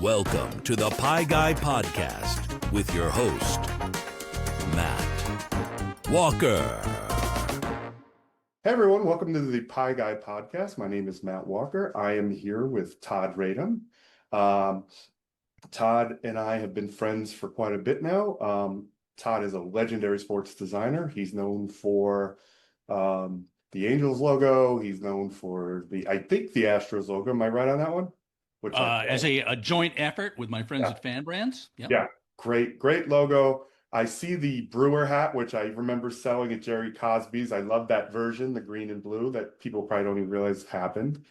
Welcome to the Pie Guy Podcast with your host, Matt Walker. Hey everyone, welcome to the Pie Guy Podcast. My name is Matt Walker. I am here with Todd Radom. Todd and I have been friends for quite a bit now. Todd is a legendary sports designer. He's known for the Angels logo. He's known for I think the Astros logo. Am I right on that one? As a joint effort with my friends at Fan Brands. Yep. Yeah, great logo. I see the Brewer hat, which I remember selling at Jerry Cosby's. I love that version, the green and blue, that people probably don't even realize happened.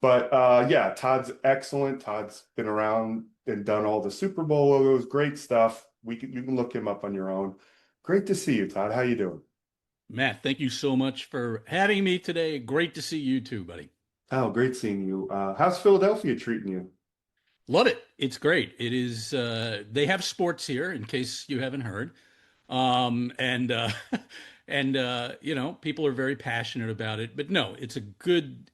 But yeah, Todd's excellent. Todd's been around and done all the Super Bowl logos. Great stuff. You can look him up on your own. Great to see you, Todd. How you doing? Matt, thank you so much for having me today. Great to see you too, buddy. Oh, great seeing you. How's Philadelphia treating you? Love it. It's great. It is. They have sports here, in case you haven't heard, and you know, people are very passionate about it. But no, it's a good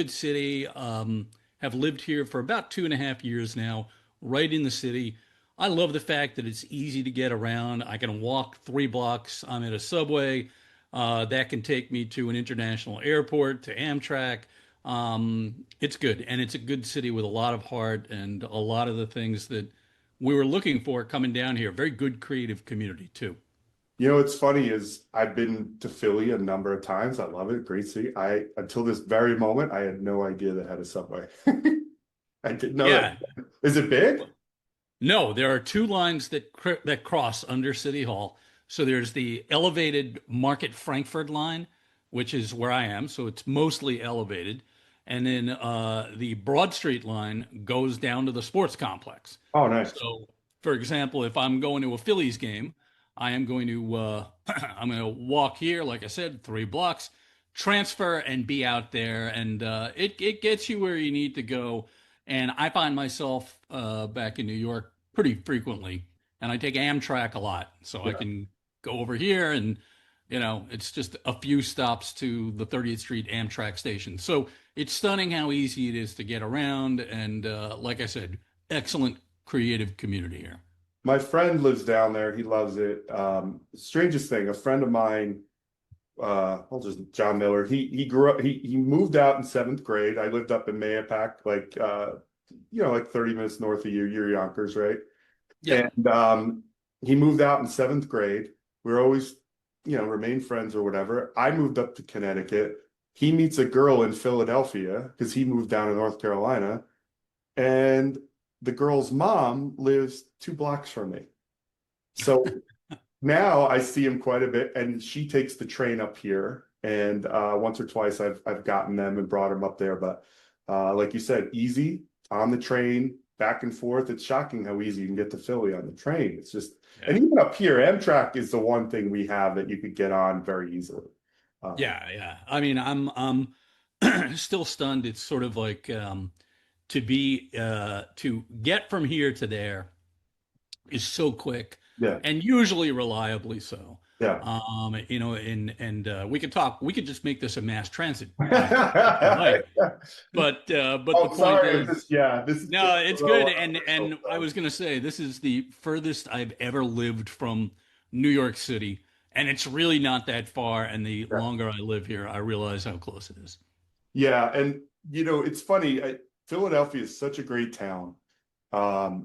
city. Have lived here for about 2.5 years now, right in the city. I love the fact that it's easy to get around. I can walk 3 blocks. I'm at a subway that can take me to an international airport, to Amtrak. It's good, and it's a good city with a lot of heart and a lot of the things that we were looking for coming down here. Very good creative community too. You know, what's funny is I've been to Philly a number of times. I love it. Great city. Until this very moment, I had no idea they had a subway. I didn't know that. Is it big? No, there are 2 lines that cross under City Hall. So there's the elevated Market Frankfurt line, which is where I am. So it's mostly elevated. And then the Broad Street line goes down to the sports complex. Oh, nice. So, for example, if I'm going to a Phillies game, I am going to I'm going to walk here, like I said, 3 blocks, transfer and be out there, and it gets you where you need to go. And I find myself back in New York pretty frequently, and I take Amtrak a lot, so I can go over here, and you know, it's just a few stops to the 30th Street Amtrak station. So it's stunning how easy it is to get around, and like I said, excellent creative community here. My friend lives down there. He loves it. Strangest thing, a friend of mine, John Miller, he grew up, he moved out in 7th grade. I lived up in Mayapack, like, like 30 minutes north of you. You're Yonkers, right? Yeah. And he moved out in 7th grade. We were always, remained friends or whatever. I moved up to Connecticut. He meets a girl in Philadelphia because he moved down to North Carolina. And the girl's mom lives 2 blocks from me. So now I see him quite a bit, and she takes the train up here. And once or twice I've gotten them and brought them up there. But like you said, easy on the train, back and forth. It's shocking how easy you can get to Philly on the train. It's just, and even up here, Amtrak is the one thing we have that you could get on very easily. Yeah. I mean, I'm still stunned. It's sort of like to get from here to there is so quick, and usually reliably so. We could just make this a mass transit. But the point is, it's good. And I was going to say, this is the furthest I've ever lived from New York City, and it's really not that far. And the longer I live here, I realize how close it is. Yeah, and it's funny. Philadelphia is such a great town. I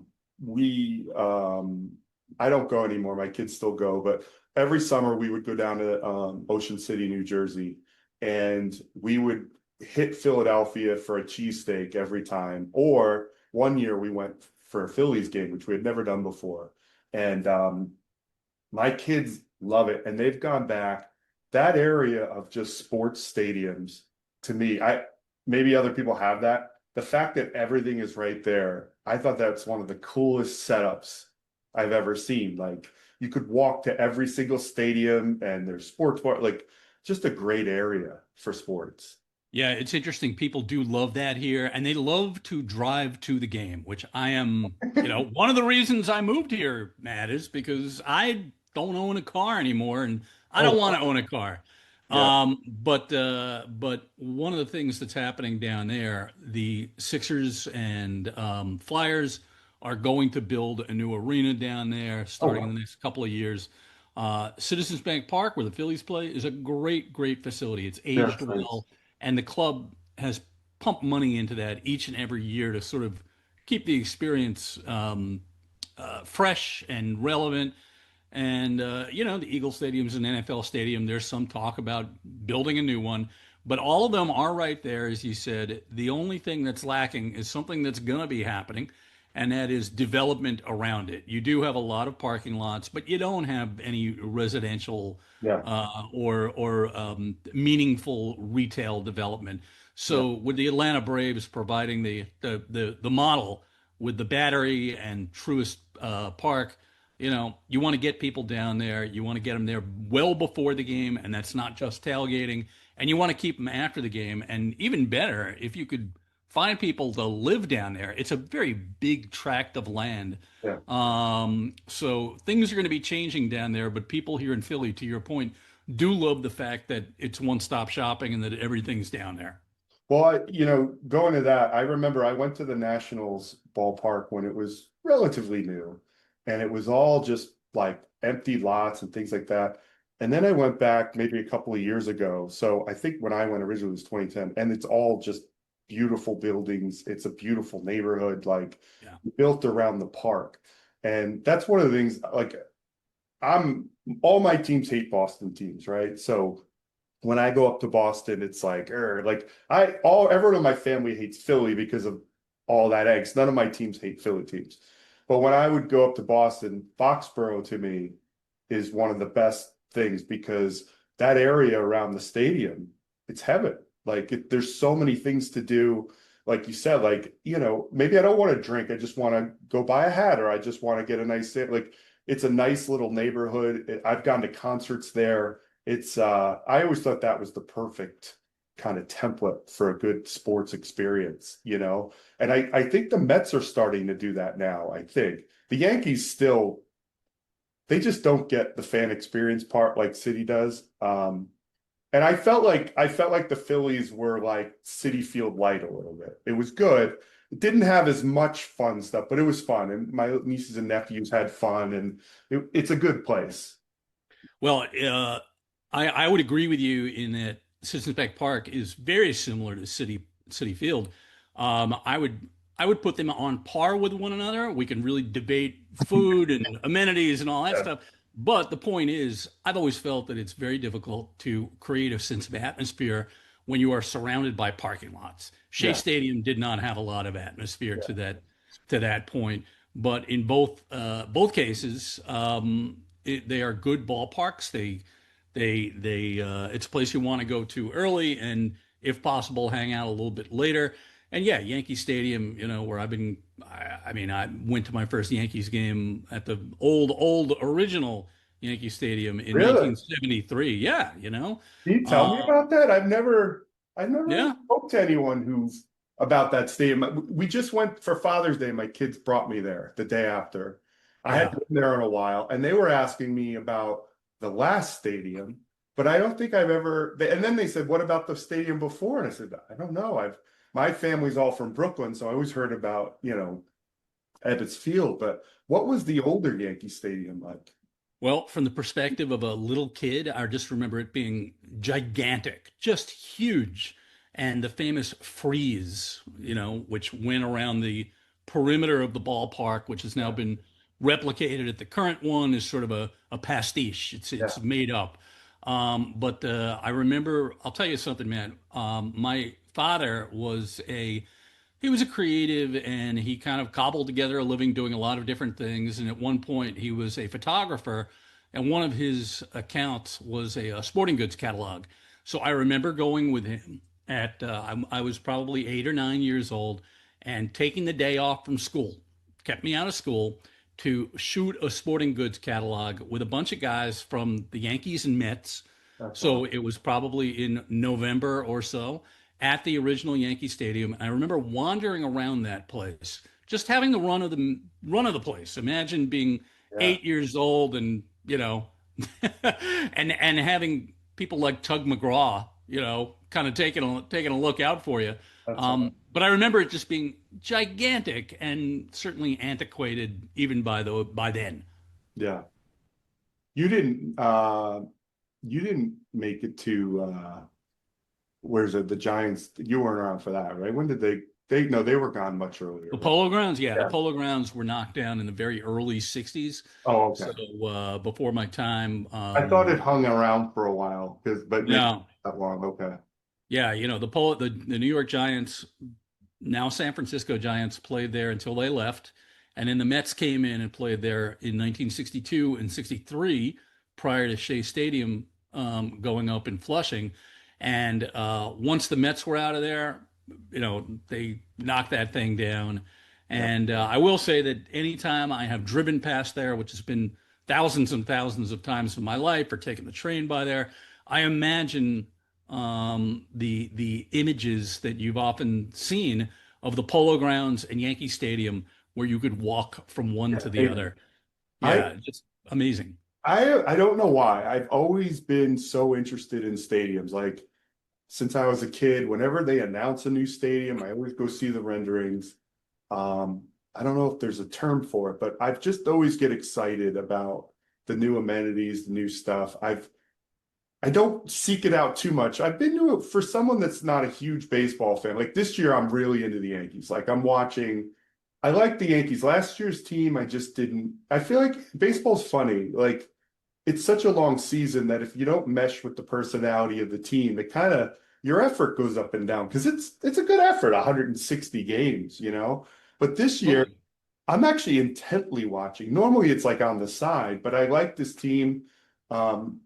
don't go anymore. My kids still go, but every summer we would go down to Ocean City, New Jersey, and we would hit Philadelphia for a cheesesteak every time. Or one year we went for a Phillies game, which we had never done before. And my kids love it, and they've gone back. That area of just sports stadiums, to me, maybe other people have that. The fact that everything is right there, I thought that's one of the coolest setups I've ever seen. Like, you could walk to every single stadium, and there's sports bar, like, just a great area for sports. Yeah, it's interesting. People do love that here, and they love to drive to the game, which I am, one of the reasons I moved here, Matt, is because I don't own a car anymore, and I don't want to own a car. Yeah. But one of the things that's happening down there, the Sixers and Flyers are going to build a new arena down there Oh, starting in wow. the next couple of years. Citizens Bank Park, where the Phillies play, is a great, great facility. It's Yeah, aged that's nice. well, and the club has pumped money into that each and every year to sort of keep the experience fresh and relevant. And the Eagle Stadium's an NFL stadium. There's some talk about building a new one, but all of them are right there, as you said. The only thing that's lacking is something that's going to be happening, and that is development around it. You do have a lot of parking lots, but you don't have any residential Yeah, or meaningful retail development. yeah. So, with the Atlanta Braves providing the model with the Battery and Truist Park, you want to get people down there. You want to get them there well before the game, and that's not just tailgating. And you want to keep them after the game. And even better, if you could find people to live down there. It's a very big tract of land. Yeah. So things are going to be changing down there, but people here in Philly, to your point, do love the fact that it's one-stop shopping and that everything's down there. Well, going to that, I remember I went to the Nationals ballpark when it was relatively new, and it was all just like empty lots and things like that. And then I went back maybe a couple of years ago. So I think when I went originally it was 2010, and it's all just beautiful buildings. It's a beautiful neighborhood, like Yeah. built around the park. And that's one of the things, like I'm all my teams hate Boston teams, right? So when I go up to Boston, it's like everyone in my family hates Philly because of all that eggs. None of my teams hate Philly teams. But when I would go up to Boston, Foxborough to me is one of the best things because that area around the stadium, it's heaven. There's so many things to do. Like you said, maybe I don't want to drink. I just want to go buy a hat or I just want to get a nice, it's a nice little neighborhood. I've gone to concerts there. I always thought that was the perfect kind of template for a good sports experience. And I think the Mets are starting to do that now. I think the Yankees still, they just don't get the fan experience part like City does. And I felt like the Phillies were like City Field light a little bit. It was good. It didn't have as much fun stuff, but it was fun. And my nieces and nephews had fun, and it's a good place. Well, I would agree with you in that Citizens Bank Park is very similar to City Field. I would put them on par with one another. We can really debate food and amenities and all that Yeah. stuff. But the point is, I've always felt that it's very difficult to create a sense of atmosphere when you are surrounded by parking lots. Shea Yeah. Stadium did not have a lot of atmosphere Yeah. to that point, but in both cases, they are good ballparks. It's a place you want to go to early and, if possible, hang out a little bit later. And yeah, Yankee Stadium, where I went to my first Yankees game at the old original Yankee Stadium in Really? 1973. Yeah, Can you tell me uh, about that? I've never really yeah, spoke to anyone who's about that stadium. We just went for Father's Day. My kids brought me there the day after. I hadn't yeah. been there in a while, and they were asking me about the last stadium, but I don't think I've ever. And then they said, "What about the stadium before?" And I said, "I don't know. My family's all from Brooklyn, so I always heard about Ebbets Field. But what was the older Yankee Stadium like?" Well, from the perspective of a little kid, I just remember it being gigantic, just huge. And the famous frieze, which went around the perimeter of the ballpark, which has now Yeah, been replicated at the current one, is sort of a pastiche. It's yeah, it's made up. But I remember, I'll tell you something, man. My father he was a creative and he kind of cobbled together a living doing a lot of different things. And at one point, he was a photographer, and one of his accounts was a sporting goods catalog. So I remember going with him I was probably 8 or 9 years old, and taking the day off from school, kept me out of school to shoot a sporting goods catalog with a bunch of guys from the Yankees and Mets. that's So awesome. it was probably in November or so at the original Yankee Stadium. And I remember wandering around that place, just having the run of the place. Imagine being Yeah, 8 years old and and having people like Tug McGraw, kind of taking a look out for you. that's awesome. But I remember it just being gigantic and certainly antiquated even by then. Yeah. You didn't make it to where's it, the Giants? You weren't around for that, right? When did they no, they were gone much earlier, The right? Polo Grounds, yeah, the Yeah. Polo Grounds were knocked down in the very early '60s, Oh, okay. so before my time. I thought it hung around for a while because, but maybe No, not that long. Okay. yeah, the New York Giants, now San Francisco Giants, played there until they left, and then the Mets came in and played there in 1962 and '63 prior to Shea Stadium going up in Flushing, and once the Mets were out of there, they knocked that thing down. Yeah. And I will say that anytime I have driven past there, which has been thousands and thousands of times in my life, or taken the train by there, I imagine the images that you've often seen of the Polo Grounds and Yankee Stadium, where you could walk from one to the Yeah. other. I Yeah, just amazing. I don't know why. I've always been so interested in stadiums. Like since I was a kid, whenever they announce a new stadium, I always go see the renderings. Um, I don't know if there's a term for it, but I've just always get excited about the new amenities, the new stuff. I don't seek it out too much. I've been to it for someone that's not a huge baseball fan. Like this year, I'm really into the Yankees. Like I'm watching, I like the Yankees. Last year's team, I just didn't. I feel like baseball's funny. Like it's such a long season that if you don't mesh with the personality of the team, it kind of your effort goes up and down because it's a good effort, 160 games, you know. But this year, Totally. I'm actually intently watching. Normally, it's like on the side, but I like this team. Um,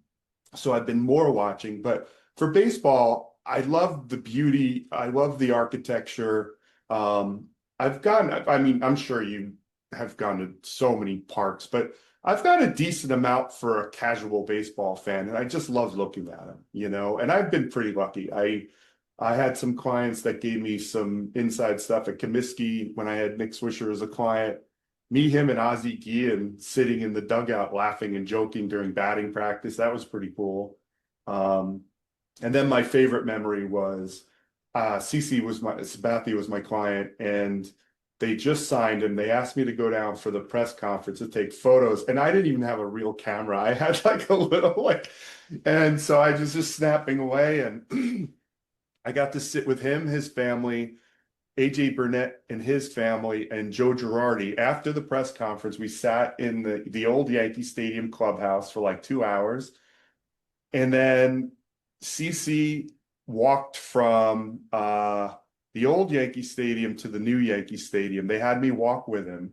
so I've been more watching. But for baseball, I love the beauty. I love the architecture. Um, I mean, I'm sure you have gone to so many parks, but I've got a decent amount for a casual baseball fan, and I just love looking at them, you know. And I've been pretty lucky. I had some clients that gave me some inside stuff at Comiskey when I had Nick Swisher as a client. Me, him, and Ozzie Guillen sitting in the dugout laughing and joking during batting practice. That was pretty cool. Um, and then my favorite memory was CC was my Sabathia was my client, and they just signed him. They asked me to go down for the press conference to take photos, and I didn't even have a real camera. I had like a little like, and so I was just snapping away, and I got to sit with him, his family, AJ Burnett and his family, and Joe Girardi. After the press conference, we sat in the old Yankee Stadium clubhouse for like 2 hours. And then CC walked from the old Yankee Stadium to the new Yankee Stadium. They had me walk with him,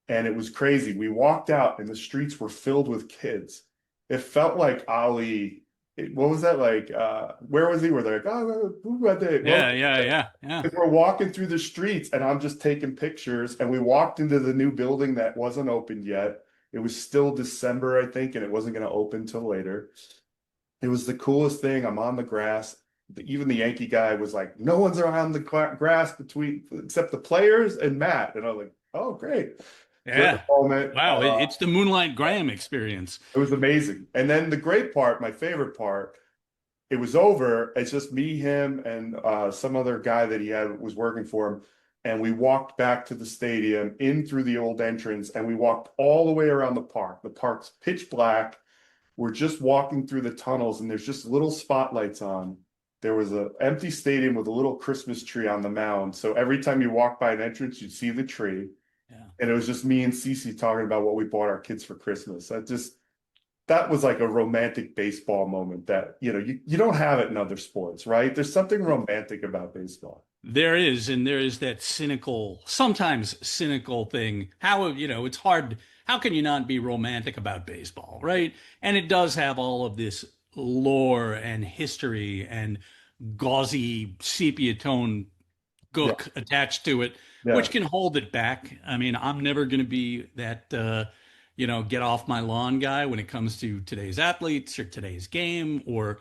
and it was crazy. We walked out, and the streets were filled with kids. It felt like Ali. What was that like? Where was he? Where they're like, oh, who had they? Well, Yeah, yeah, yeah, yeah. we're walking through the streets, and I'm just taking pictures. And we walked into the new building that wasn't opened yet. It was still December, I think, and it wasn't going to open till later. It was the coolest thing. I'm on the grass. Even the Yankee guy was like, "No one's around the grass between except the players and Matt." And I was like, "Oh, great, great Yeah. moment." Wow, it's the Moonlight Graham experience. It was amazing. And then the great part, my favorite part, it was over. It's just me, him, and some other guy that he had was working for him. And we walked back to the stadium in through the old entrance, and we walked all the way around the park. The park's pitch black. We're just walking through the tunnels, and there's just little spotlights on. There was an empty stadium with a little Christmas tree on the mound. So every time you walk by an entrance, you'd see the tree. Yeah. And it was just me and Cece talking about what we bought our kids for Christmas. That was like a romantic baseball moment that, you don't have it in other sports, right? There's something romantic about baseball. There is, and there is that sometimes cynical thing. It's hard. How can you not be romantic about baseball, right? And it does have all of this lore and history and gauzy sepia tone Yeah, gook attached to it, yeah. which can hold it back. I mean, I'm never going to be that, get off my lawn guy when it comes to today's athletes or today's game or,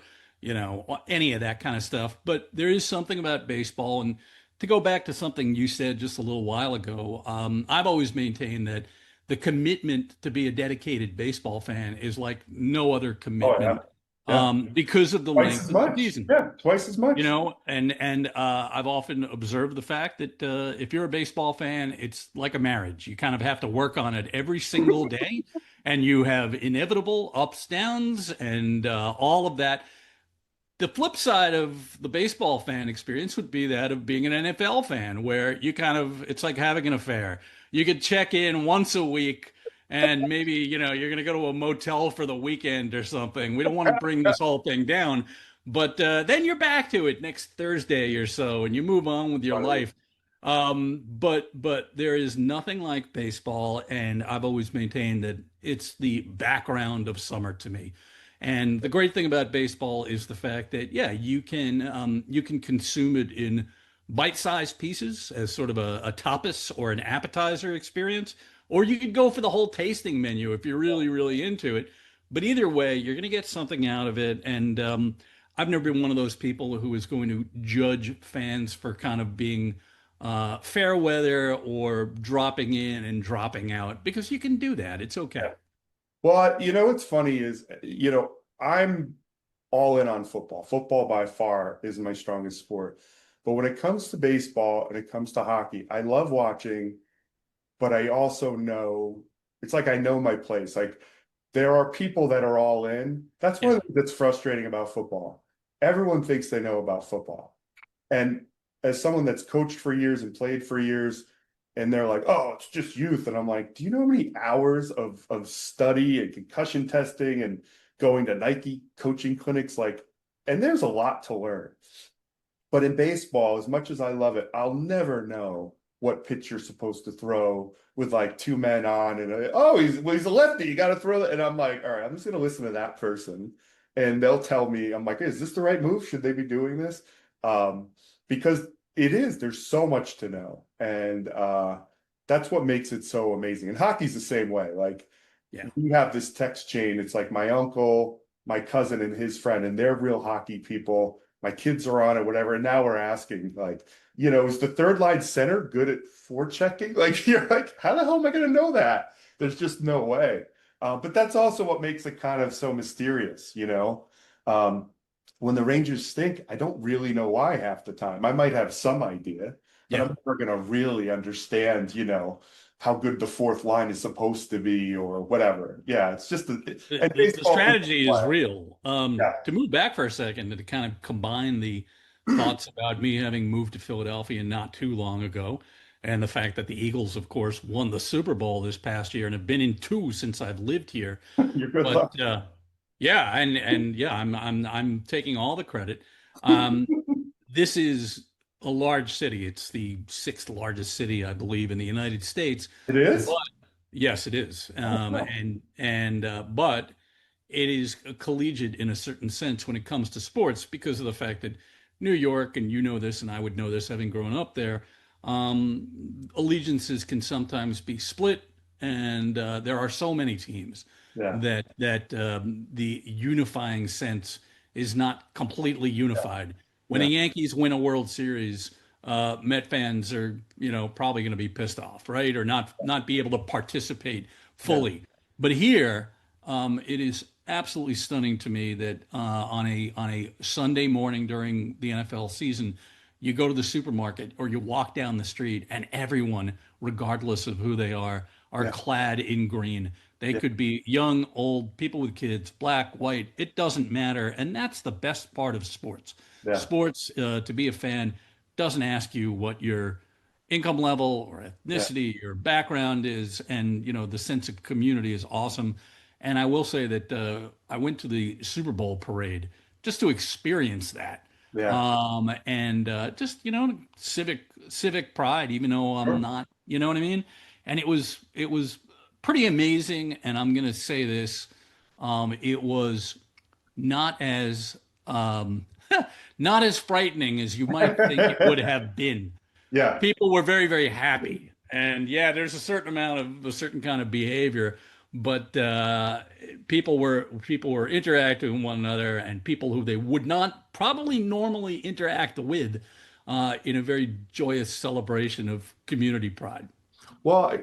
any of that kind of stuff. But there is something about baseball. And to go back to something you said just a little while ago, I've always maintained that the commitment to be a dedicated baseball fan is like no other Oh, yeah. commitment Yeah. because of the Twice length as of the much. season. Yeah. Twice as You much. know, and I've often observed the fact that if you're a baseball fan, it's like a marriage. You kind of have to work on it every single day, and you have inevitable ups, downs, and all of that. The flip side of the baseball fan experience would be that of being an NFL fan, where you kind of, it's like having an affair. You could check in once a week and maybe, you're going to go to a motel for the weekend or something. We don't want to bring this whole thing down, but then you're back to it next Thursday or so and you move on with your Funny. life. But there is nothing like baseball, and I've always maintained that it's the background of summer to me. And the great thing about baseball is the fact that yeah, you can consume it in bite-sized pieces as sort of a tapas or an appetizer experience, or you could go for the whole tasting menu if you're really really into it. But either way, you're going to get something out of it. And I've never been one of those people who is going to judge fans for kind of being fair weather or dropping in and dropping out because you can do that. It's okay. Yeah. Well, what's funny is, I'm all in on football. Football by far is my strongest sport. But when it comes to baseball and it comes to hockey, I love watching, but I also know it's like I know my place. Like there are people that are all in. That's one Yeah. of the things that's frustrating about football. Everyone thinks they know about football. And as someone that's coached for years and played for years, and they're like, "Oh, it's just youth," and I'm like, "Do you know how many hours of study and concussion testing and going to Nike coaching clinics like?" And there's a lot to learn. But in baseball, as much as I love it, I'll never know what pitch you're supposed to throw with like two men on, and oh, he's a lefty, you got to throw it. And I'm like, all right, I'm just gonna listen to that person, and they'll tell me. I'm like, is this the right move? Should they be doing this? Um, because it is. There's so much to know, and that's what makes it so amazing. And hockey's the same way. Like Yeah. we have this text chain. It's like my uncle, my cousin, and his friend, and they're real hockey people. My kids are on it, whatever. And now we're asking, like, is the third line center good at forechecking? Like, you're like, how the hell am I going to know that? There's just no way. But that's also what makes it kind of so mysterious. Um, when the Rangers stink, I don't really know why half the time. I might have some idea, but Yeah. I'm never going to really understand, how good the fourth line is supposed to be or whatever. Yeah, it's just the, and the, the baseball is strategy is real. yeah. To move back for a second and to kind of combine the thoughts about me having moved to Philadelphia not too long ago, and the fact that the Eagles, of course, won the Super Bowl this past year and have been in two since I've lived here. You're good But luck. yeah, and yeah, I'm taking all the credit. This is a large city. It's the sixth largest city, I believe, in the United States. It But is? yes, it is. But it is collegiate in a certain sense when it comes to sports because of the fact that New York, and you know this, and I would know this having grown up there, allegiances can sometimes be split, and there are so many teams Yeah. that the unifying sense is not completely unified. When the Yeah. Yankees win a World Series, Met fans are, probably going to be pissed off, right? Or not be able to participate Yeah. fully. But here, it is absolutely stunning to me that on a Sunday morning during the NFL season, you go to the supermarket or you walk down the street, and everyone, regardless of who they are Yeah. clad in green. They Yeah. could be young, old, people with kids, black, white. It doesn't matter, and that's the best part of sports. Yeah. Sports, to be a fan, doesn't ask you what your income level or Yeah. ethnicity or background is, and the sense of community is awesome. And I will say that I went to the Super Bowl parade just to experience that, Yeah. and just civic pride, even though I'm Sure. not, you know what I mean. And it was pretty amazing. And I'm gonna say this, it was not as not as frightening as you might think it would have been. Yeah. People were very, very happy. And yeah, there's a certain kind of behavior, but people were interacting with one another, and people who they would not probably normally interact with, in a very joyous celebration of community pride. Well,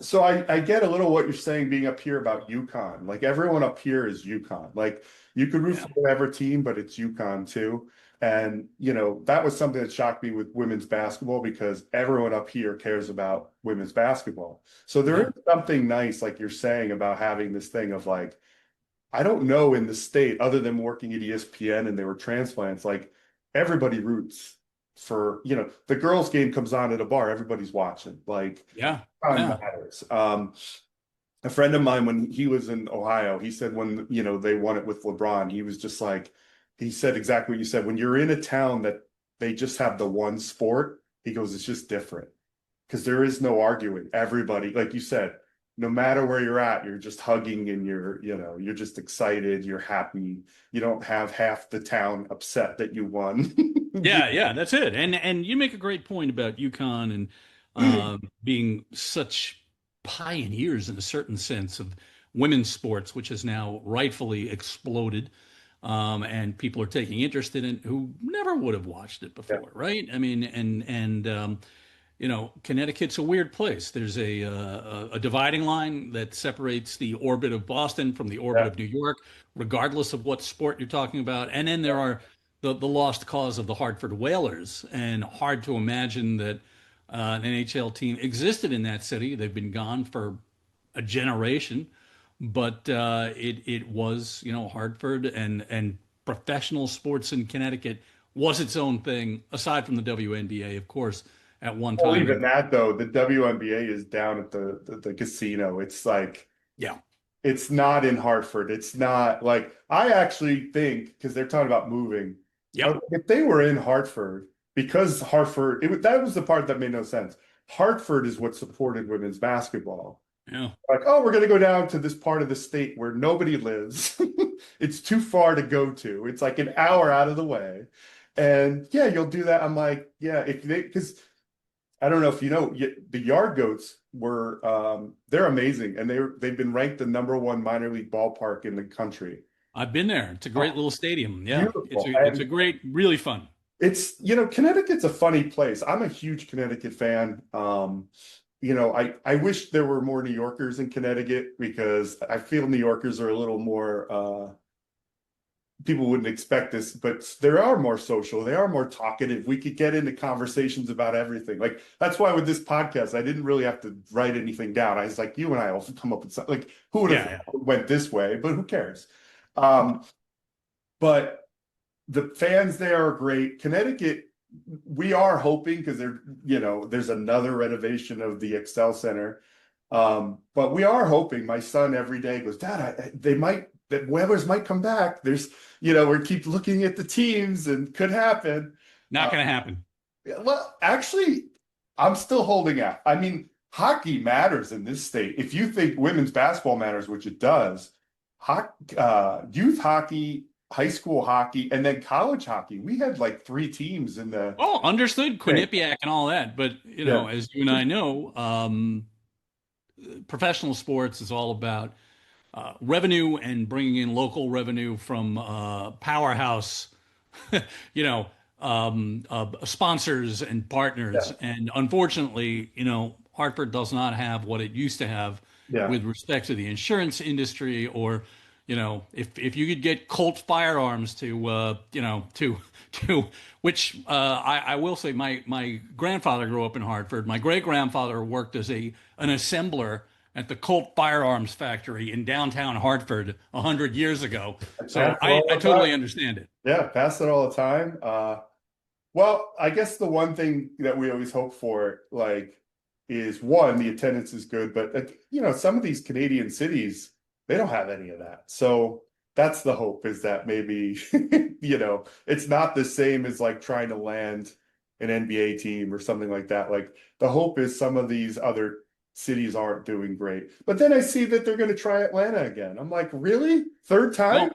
So I get a little what you're saying being up here about UConn. Like everyone up here is UConn. Like you could root Yeah. for whatever team, but it's UConn too. And that was something that shocked me with women's basketball because everyone up here cares about women's basketball. So there Yeah. is something nice, like you're saying, about having this thing of like, I don't know in the state, other than working at ESPN and they were transplants, like everybody roots for, the girls' game comes on at a bar, everybody's watching. Like Yeah. time Yeah. matters. A friend of mine, when he was in Ohio, he said when, they won it with LeBron, he was just like, he said exactly what you said. When you're in a town that they just have the one sport, he goes, it's just different because there is no arguing. Everybody, like you said, no matter where you're at, you're just hugging and you're just excited, you're happy. You don't have half the town upset that you won. Yeah, yeah, that's it. And you make a great point about UConn and being such pioneers in a certain sense of women's sports, which has now rightfully exploded, and people are taking interest in it who never would have watched it Yeah, before, right? I mean, Connecticut's a weird place. There's a dividing line that separates the orbit of Boston from the orbit yeah. of New York, regardless of what sport you're talking about. And then there are the lost cause of the Hartford Whalers, and hard to imagine that an NHL team existed in that city. They've been gone for a generation, but it was Hartford and professional sports in Connecticut was its own thing, aside from the WNBA, of course, at one Well, time. even And that though, the WNBA is down at the casino. It's like yeah, it's not in Hartford. It's not like I actually think because they're talking about moving. yep, If they were in Hartford, because Hartford, that was the part that made no sense. Hartford is what supported women's basketball. yeah. Like, oh, we're going to go down to this part of the state where nobody lives. It's too far to go to. It's like an hour out of the way. And yeah, you'll do that. I'm like, yeah, if they, because I don't know if you know, the Yard Goats were they're amazing, and they've been ranked the number one minor league ballpark in the country. I've been there. It's a great Oh, little stadium. Yeah, beautiful. it's a great, really fun. It's, Connecticut's a funny place. I'm a huge Connecticut fan. I wish there were more New Yorkers in Connecticut because I feel New Yorkers are a little more people wouldn't expect this, but they are more social. They are more talkative. We could get into conversations about everything. Like that's why with this podcast, I didn't really have to write anything down. I was like, you and I will come up with something. Like who would have Yeah, went this way? But who cares? Um, but the fans there are great. Connecticut, we are hoping because there's another renovation of the Excel Center. But we are hoping. My son every day goes, Dad, that Weber's might come back. We keep looking at the teams and could happen. not Uh, going to happen. well, actually, I'm still holding out. I mean, hockey matters in this state. If you think women's basketball matters, which it does, youth hockey, high school hockey, and then college hockey. We had like three teams in the Oh, understood thing. Quinnipiac and all that, but Yeah, as you and I know, professional sports is all about revenue and bringing in local revenue from powerhouse, you know, sponsors and partners. yeah, And unfortunately, Hartford does not have what it used to have yeah. with respect to the insurance industry or, if you could get Colt firearms to which I will say my grandfather grew up in Hartford. My great grandfather worked as an assembler at the Colt Firearms Factory in downtown Hartford 100 years ago. I So pass it I all the totally time. understand it. Yeah, pass it all the time. Well, I guess the one thing that we always hope for, like, is one, the attendance is good, but some of these Canadian cities, they don't have any of that. So that's the hope is that maybe, it's not the same as like trying to land an NBA team or something like that. Like the hope is some of these other cities aren't doing great. But then I see that they're going to try Atlanta again. I'm like, really? Third time?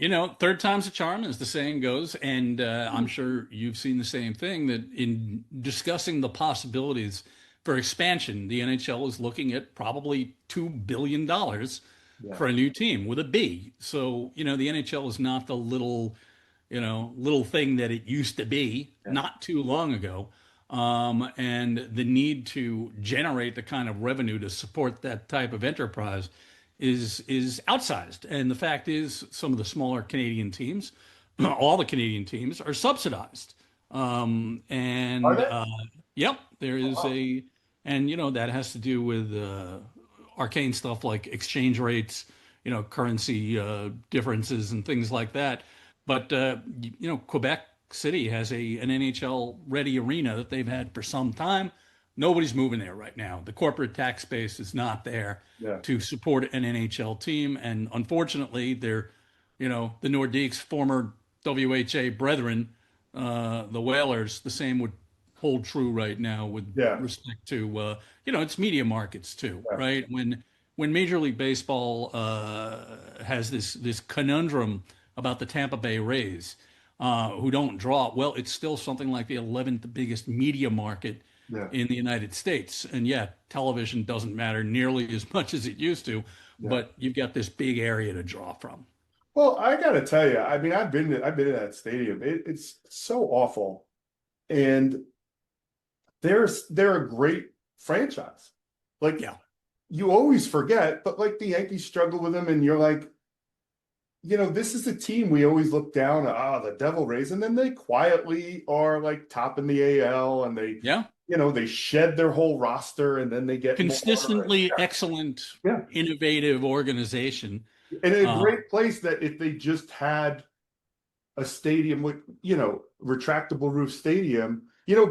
Well, third time's a charm, as the saying goes. And I'm sure you've seen the same thing that in discussing the possibilities for expansion, the NHL is looking at probably $2 billion Yeah. for a new team with a B. So, the NHL is not the little thing that it used to be Yeah. not too long ago. and the need to generate the kind of revenue to support that type of enterprise is outsized. And the fact is, some of the smaller Canadian teams, all the Canadian teams, are subsidized. Are And they? yep, there is Oh, and that has to do with arcane stuff like exchange rates, currency differences and things like that. But Quebec City has an NHL ready arena that they've had for some time. Nobody's moving there right now. The corporate tax base is not there yeah, to support an NHL team, and unfortunately, the Nordiques' former WHA brethren, the Whalers. The same would hold true right now with yeah, respect to it's media markets too, yeah, right? When Major League Baseball has this conundrum about the Tampa Bay Rays, who don't draw, well, it's still something like the 11th biggest media market yeah, in the United States. And yeah, television doesn't matter nearly as much as it used to, yeah. but you've got this big area to draw from. Well, I gotta tell you, I mean, I've been in that stadium. It's so awful, and they're a great franchise. Like Yeah. you always forget, but like the Yankees struggle with them, and you're like, this is a team we always look down at, the Devil Rays, and then they quietly are like top in the AL, and Yeah. they shed their whole roster, and then they get more. Consistently excellent, Yeah, innovative organization. and a Uh, great place that if they just had a stadium with, retractable roof stadium,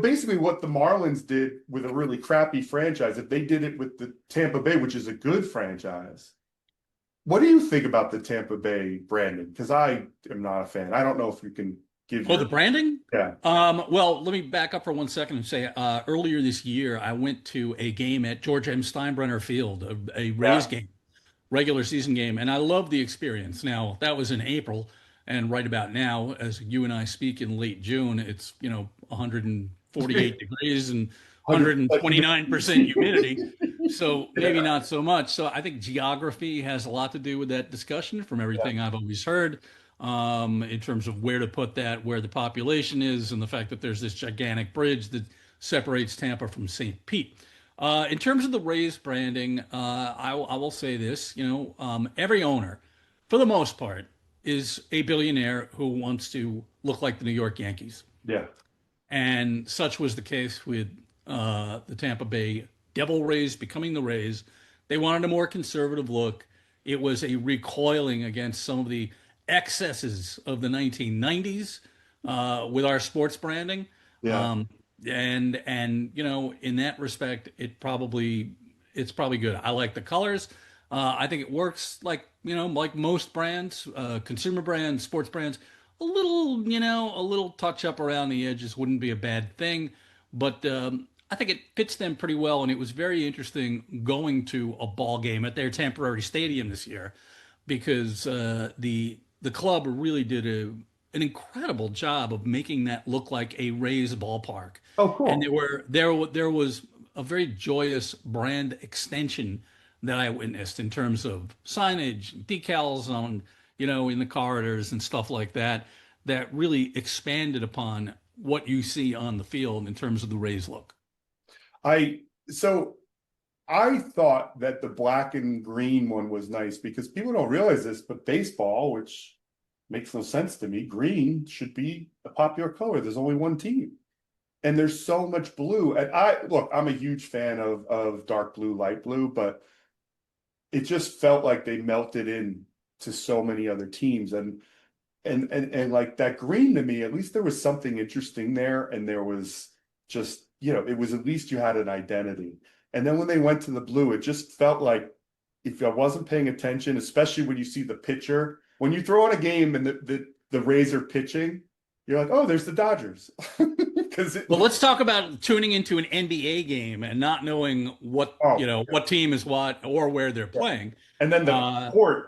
basically what the Marlins did with a really crappy franchise, if they did it with the Tampa Bay, which is a good franchise. What do you think about the Tampa Bay branding? Because I am not a fan. I don't know if you can give oh, the branding? yeah, Well, let me back up for 1 second and say earlier this year, I went to a game at George M. Steinbrenner Field, a Rays yeah. game, regular season game, and I loved the experience. Now, that was in April, and right about now, as you and I speak in late June, it's 148 degrees and 100% 129% humidity. humidity. So maybe Yeah, not so much. So I think geography has a lot to do with that discussion from yeah. everything I've always heard, in terms of where to put that, where the population is, and the fact that there's this gigantic bridge that separates Tampa from St. Pete. In terms of the Rays branding, I will say this: every owner, for the most part, is a billionaire who wants to look like the New York Yankees. Yeah. And such was the case with the Tampa Bay Devil Rays becoming the Rays. They wanted a more conservative look. It was a recoiling against some of the excesses of the 1990s with our sports branding. Yeah. Um, and in that respect, it's probably good. I like the colors. I think it works like most brands, consumer brands, sports brands. A little touch up around the edges wouldn't be a bad thing, but I think it fits them pretty well. And it was very interesting going to a ball game at their temporary stadium this year because the club really did an incredible job of making that look like a Rays ballpark. Oh, And cool. there was a very joyous brand extension that I witnessed in terms of signage, decals on, in the corridors and stuff like that, that really expanded upon what you see on the field in terms of the Rays look. I so I thought that the black and green one was nice because people don't realize this, but baseball, which makes no sense to me, green should be a popular color. There's only one team. And there's so much blue. And I'm a huge fan of dark blue, light blue, but it just felt like they melted in to so many other teams. And like that green to me, at least there was something interesting there. And there was just, it was at least you had an identity. And then when they went to the blue, it just felt like if I wasn't paying attention, especially when you see the pitcher, when you throw on a game and the Rays are pitching, you're like, oh, there's the Dodgers. Because Well, let's talk about tuning into an NBA game and not knowing oh, what team is what or where they're yeah. playing. Uh,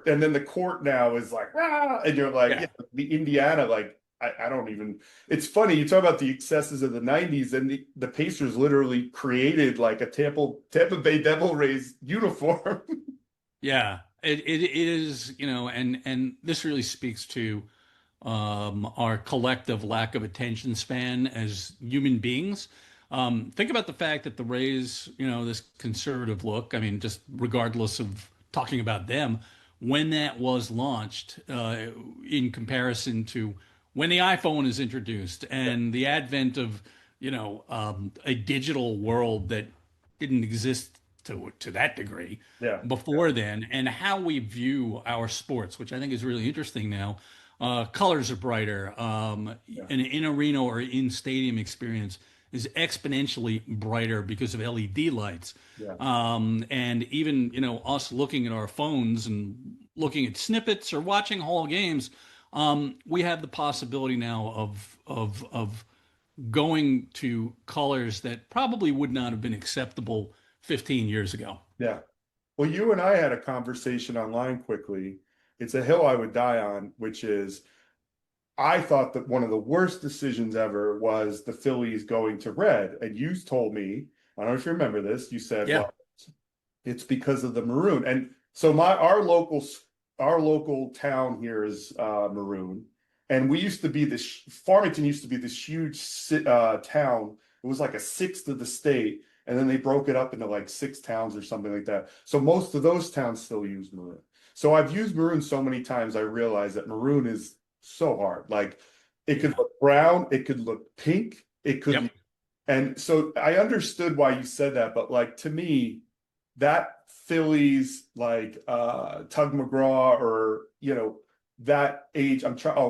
And then the court now is like, ah, and you're like, yeah. yeah, the Indiana, like, I don't even, it's funny, you talk about the excesses of the 90s, and the Pacers literally created like a Tampa Bay Devil Rays uniform. Yeah, it is, and this really speaks to our collective lack of attention span as human beings. Think about the fact that the Rays, this conservative look, I mean, just regardless of talking about them, when that was launched, in comparison to when the iPhone is introduced and the advent of, a digital world that didn't exist to that degree Yeah. before then, and how we view our sports, which I think is really interesting now. Colors are brighter. Yeah. An in arena or in stadium experience is exponentially brighter because of LED lights. Yeah. And even us looking at our phones and looking at snippets or watching whole games, we have the possibility now of going to colors that probably would not have been acceptable 15 years ago. Yeah. Well, you and I had a conversation online quickly. It's a hill I would die on, which is I thought that one of the worst decisions ever was the Phillies going to red. And you told me, I don't know if you remember this, you said, Yeah. well, it's because of the maroon. And so our local town here is maroon. And we used to be Farmington used to be this huge town. It was like a sixth of the state. And then they broke it up into like 6 towns or something like that. So most of those towns still use maroon. So I've used maroon so many times, I realized that maroon is so hard. Like it could look brown, it could look pink, it could. Yep. And so I understood why you said that, but like to me, that Phillies like Tug McGraw or that age,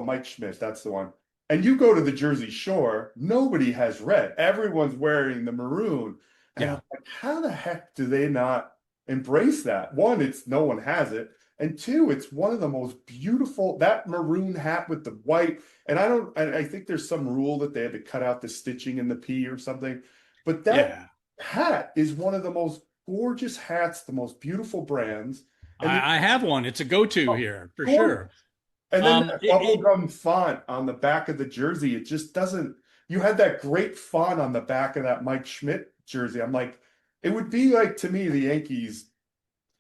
Mike Schmidt, that's the one. And you go to the Jersey Shore, nobody has red. Everyone's wearing the maroon. And Yeah. I'm like, how the heck do they not embrace that? One, it's no one has it. And two, it's one of the most beautiful, that maroon hat with the white. And I think there's some rule that they had to cut out the stitching in the P or something. But that Yeah. hat is one of the most gorgeous hats, the most beautiful brands. And I have one. It's a go-to here for gorgeous. sure. And then that It, it, bubblegum font on the back of the jersey, it just doesn't. You had that great font on the back of that Mike Schmidt jersey. I'm like, it would be like to me the Yankees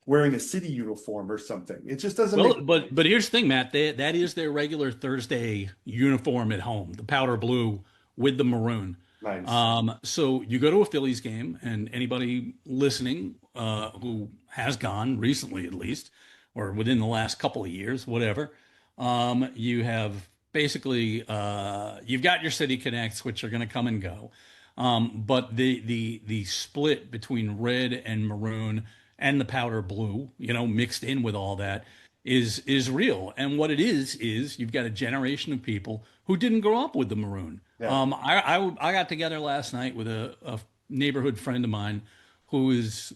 wearing a city uniform or something. It just doesn't well, make but here's the thing, Matt. That is their regular Thursday uniform at home, the powder blue with the maroon. nice. So you go to a Phillies game, and anybody listening who has gone recently, at least, or within the last couple of years, whatever, you have basically you've got your City Connects, which are going to come and go, but the split between red and maroon and the powder blue, mixed in with all that, is real. And what it is you've got a generation of people who didn't grow up with the maroon. Yeah. I got together last night with a neighborhood friend of mine who is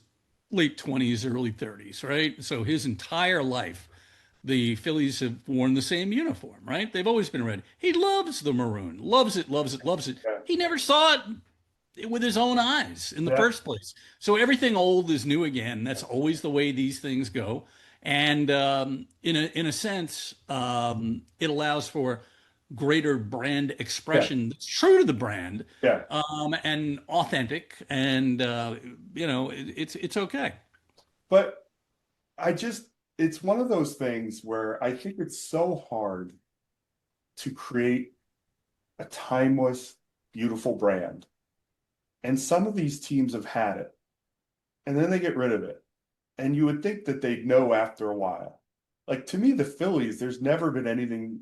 late 20s, early 30s, right? So his entire life, the Phillies have worn the same uniform, right? They've always been red. He loves the maroon, loves it, loves it, loves it. Yeah. He never saw it with his own eyes in the Yeah. first place. So everything old is new again. That's always the way these things go. And in a sense, it allows for greater brand expression that's true to the brand, Yeah. and authentic, and it's okay. But it's one of those things where I think it's so hard to create a timeless, beautiful brand. And some of these teams have had it, and then they get rid of it. And you would think that they'd know after a while. Like to me, the Phillies, there's never been anything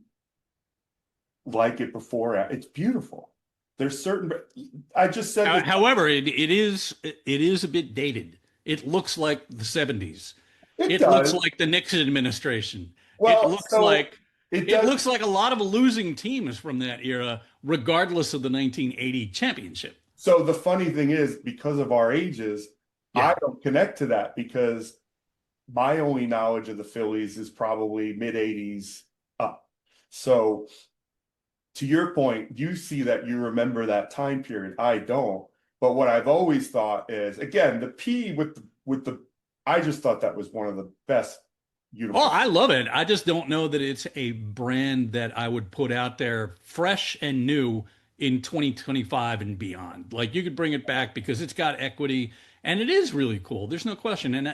like it before. It's beautiful. There's certain, I just said that, However, it is a bit dated. It looks like the 70s. it It looks does. like the Nixon administration. It Well, looks so like it it does. looks like a lot of losing teams from that era, regardless of the 1980 championship. So the funny thing is, because of our ages, Yeah. I don't connect to that because my only knowledge of the Phillies is probably mid 80s up. So to your point, you see that you remember that time period. I don't. But what I've always thought is, again, the P with the I just thought that was one of the best Oh, uniforms. I love it. I just don't know that it's a brand that I would put out there fresh and new in 2025 and beyond. Like you could bring it back because it's got equity and it is really cool. There's no question. And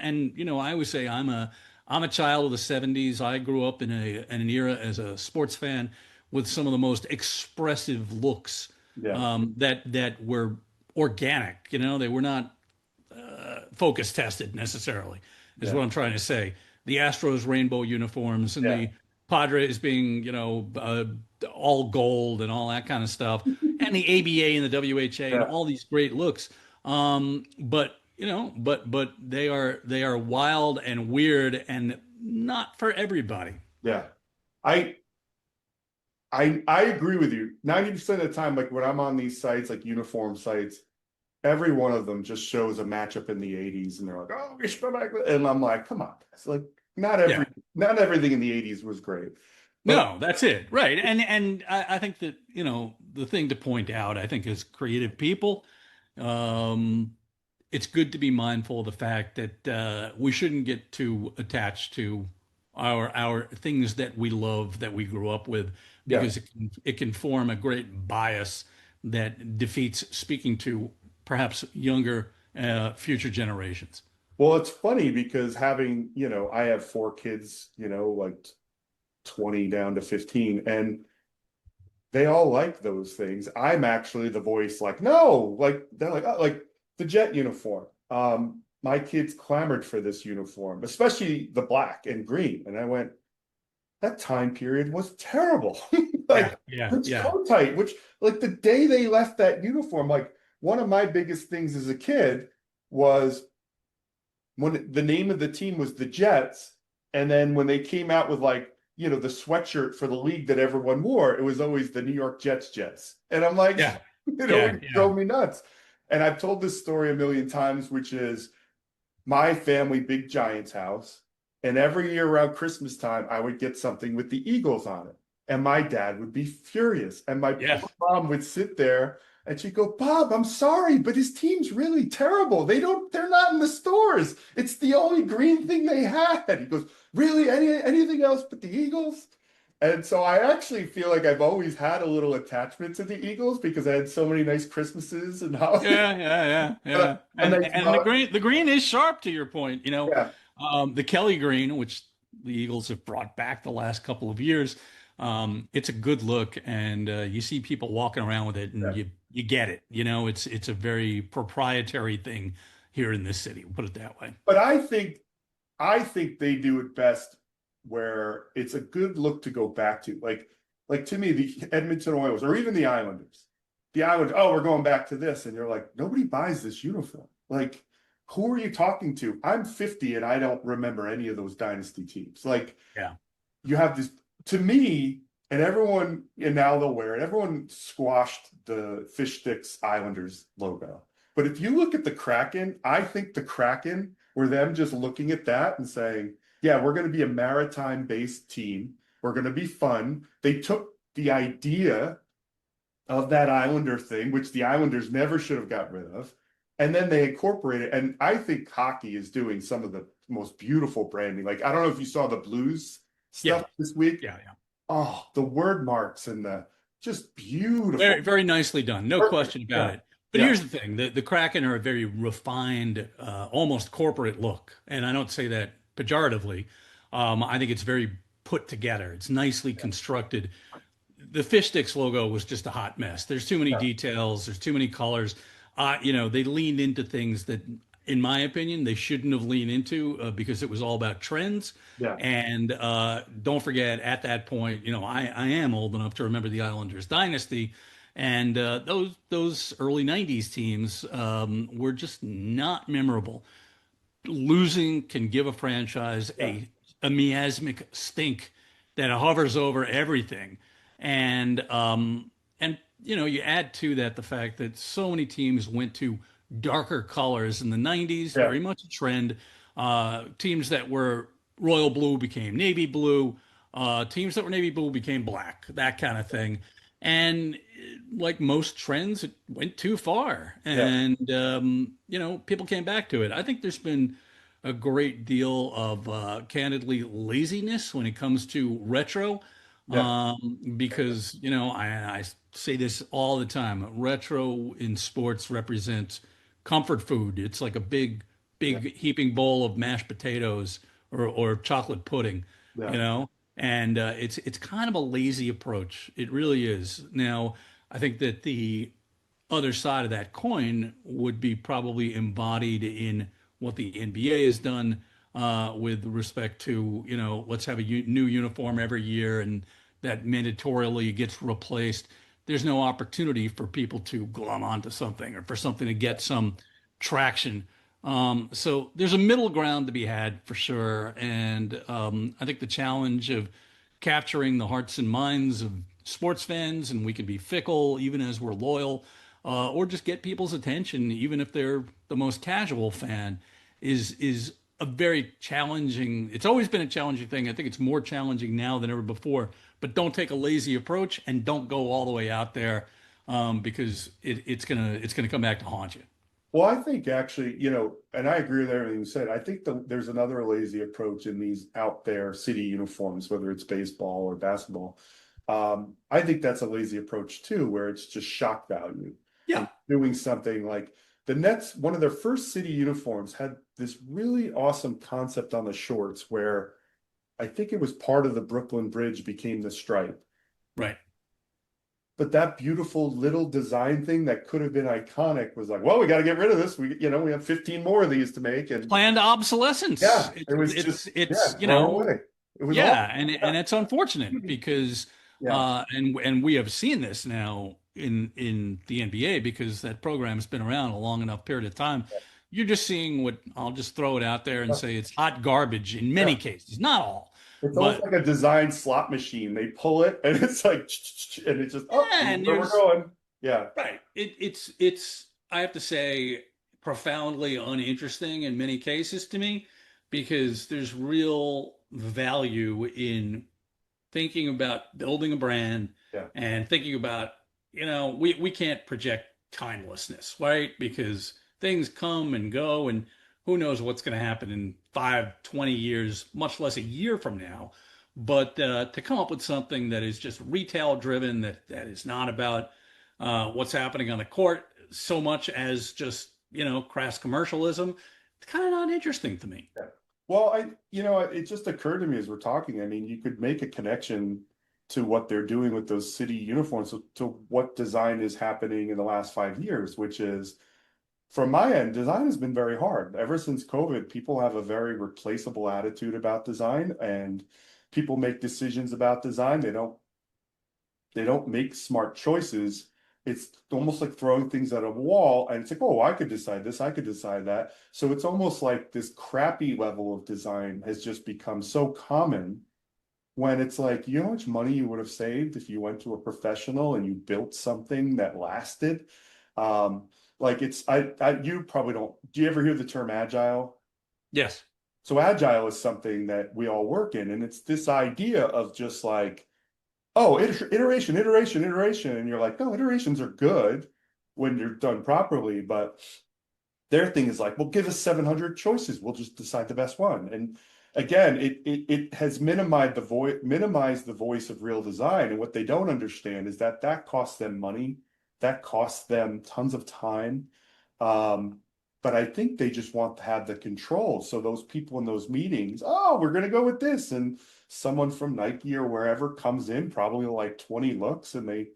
I always say I'm a child of the 70s. I grew up in an era as a sports fan with some of the most expressive looks Yeah. that were organic. You know, they were not focus tested necessarily, is Yeah. what I'm trying to say. The Astros rainbow uniforms and Yeah. the Padres being, all gold and all that kind of stuff, and the ABA and the WHA and Yeah. all these great looks. But but they are wild and weird and not for everybody. Yeah. I I agree with you. 90% of the time, like when I'm on these sites, like uniform sites, every one of them just shows a matchup in the 80s and they're like, oh, we should go back. And I'm like, come on, guys. Like Yeah. not everything in the 80s was great. But No, that's it. Right. And I think that, the thing to point out, I think, as creative people, um, it's good to be mindful of the fact that we shouldn't get too attached to our things that we love, that we grew up with, yeah. because it can form a great bias that defeats speaking to perhaps younger future generations. Well, it's funny because I have four kids, like 20 down to 15, and they all like those things. I'm actually the voice like, no, like they're like, oh, like the jet uniform. My kids clamored for this uniform, especially the black and green. And I went, that time period was terrible. Yeah, Like yeah, it's yeah, so tight, which like the day they left that uniform, like one of my biggest things as a kid was when the name of the team was the Jets, and then when they came out with like, the sweatshirt for the league that everyone wore, it was always the New York Jets. And I'm like, yeah, yeah, it yeah, drove me nuts. And I've told this story a million times, which is my family, big Giants house. And every year around Christmas time, I would get something with the Eagles on it. And my dad would be furious. And my yeah. poor mom would sit there and she'd go, Bob, I'm sorry, but his team's really terrible. They're not in the stores. It's the only green thing they had. He goes, really? Anything else but the Eagles? And so I actually feel like I've always had a little attachment to the Eagles because I had so many nice Christmases and holidays. Yeah, yeah, yeah, yeah. A And nice, and the green is sharp to your point. yeah, The Kelly green, which the Eagles have brought back the last couple of years, it's a good look, and you see people walking around with it, and yeah. you get it. It's a very proprietary thing here in this city. We'll put it that way. But I think they do it best where it's a good look to go back to. Like to me, the Edmonton Oilers or even the Islanders. The Islanders, oh, we're going back to this. And you're like, nobody buys this uniform. Like, who are you talking to? I'm 50 and I don't remember any of those dynasty teams. Like, Yeah, you have this to me, and everyone, and now they'll wear it. Everyone squashed the Fish Sticks Islanders logo. But if you look at the Kraken, I think the Kraken were them just looking at that and saying, yeah, we're going to be a maritime based team. We're going to be fun. They took the idea of that Islander thing, which the Islanders never should have got rid of. And then they incorporate it. And I think hockey is doing some of the most beautiful branding. Like, I don't know if you saw the Blues yeah, stuff this week. yeah, yeah. Oh, the word marks and the just beautiful. Very, very nicely done. No Perfect. question about Yeah. it. But Yeah. here's the thing: the Kraken are a very refined, almost corporate look, and I don't say that pejoratively. I think it's very put together. It's nicely constructed. The fish sticks logo was just a hot mess. There's too many Yeah. details. There's too many colors. They leaned into things that, in my opinion, they shouldn't have leaned into because it was all about trends. Yeah. And don't forget, at that point, I am old enough to remember the Islanders dynasty, and those early '90s teams were just not memorable. Losing can give a franchise Yeah. a miasmic stink that hovers over everything. And you add to that the fact that so many teams went to darker colors in the 90s, Yeah. very much a trend. Teams that were royal blue became navy blue. Teams that were navy blue became black, that kind of thing. And like most trends, it went too far. Yeah. And, people came back to it. I think there's been a great deal of, candidly, laziness when it comes to retro. Yeah. Because, I say this all the time. Retro in sports represents comfort food. It's like a big, Yeah. big heaping bowl of mashed potatoes or chocolate pudding, Yeah. you know? And it's kind of a lazy approach. It really is. Now, I think that the other side of that coin would be probably embodied in what the NBA has done with respect to, let's have a new uniform every year and that mandatorily gets replaced. There's no opportunity for people to glom onto something or for something to get some traction. So there's a middle ground to be had for sure. And I think the challenge of capturing the hearts and minds of sports fans, and we can be fickle even as we're loyal, or just get people's attention, even if they're the most casual fan, is a very challenging. It's always been a challenging thing. I think it's more challenging now than ever before. But don't take a lazy approach and don't go all the way out there because it's gonna come back to haunt you. Well, I think actually, and I agree with everything you said. I think there's another lazy approach in these out there city uniforms, whether it's baseball or basketball. I think that's a lazy approach too, where it's just shock value. Yeah. And doing something like the Nets, one of their first city uniforms had this really awesome concept on the shorts where I think it was part of the Brooklyn Bridge became the stripe. Right. But that beautiful little design thing that could have been iconic was like, well, we got to get rid of this. We have 15 more of these to make. And Planned obsolescence. yeah, it was thrown away. It was yeah, awful. and it's unfortunate because Yeah. and we have seen this now in the NBA because that program has been around a long enough period of time. You're just seeing what I'll just throw it out there and say it's hot garbage in many cases, not all. It's almost But like a design slot machine. They pull it and it's like, and it's just, oh, yeah, and where we're going. Yeah. right. It's I have to say profoundly uninteresting in many cases to me because there's real value in thinking about building a brand Yeah. and thinking about, we can't project timelessness, right? Because things come and go and who knows what's going to happen in 5, 20 years, much less a year from now. But to come up with something that is just retail driven, that is not about what's happening on the court so much as just, crass commercialism, it's kind of not interesting to me. Yeah. Well, it just occurred to me as we're talking. I mean, you could make a connection to what they're doing with those city uniforms to what design is happening in the last 5 years, which is from my end, design has been very hard. Ever since COVID, people have a very replaceable attitude about design, and people make decisions about design. They don't make smart choices. It's almost like throwing things at a wall, and it's like, oh, I could decide this, I could decide that. So it's almost like this crappy level of design has just become so common when it's like, you know how much money you would have saved if you went to a professional and you built something that lasted? Like you probably don't, do you ever hear the term agile? Yes. So agile is something that we all work in, and it's this idea of just like, oh, iteration, iteration, iteration. And you're like, no, iterations are good when you're done properly. But their thing is like, well, give us 700 choices. We'll just decide the best one. And again, it has minimized the voice of real design. And what they don't understand is that costs them money. That costs them tons of time. But I think they just want to have the control. So those people in those meetings, oh, we're going to go with this. And someone from Nike or wherever comes in, probably like 20 looks, and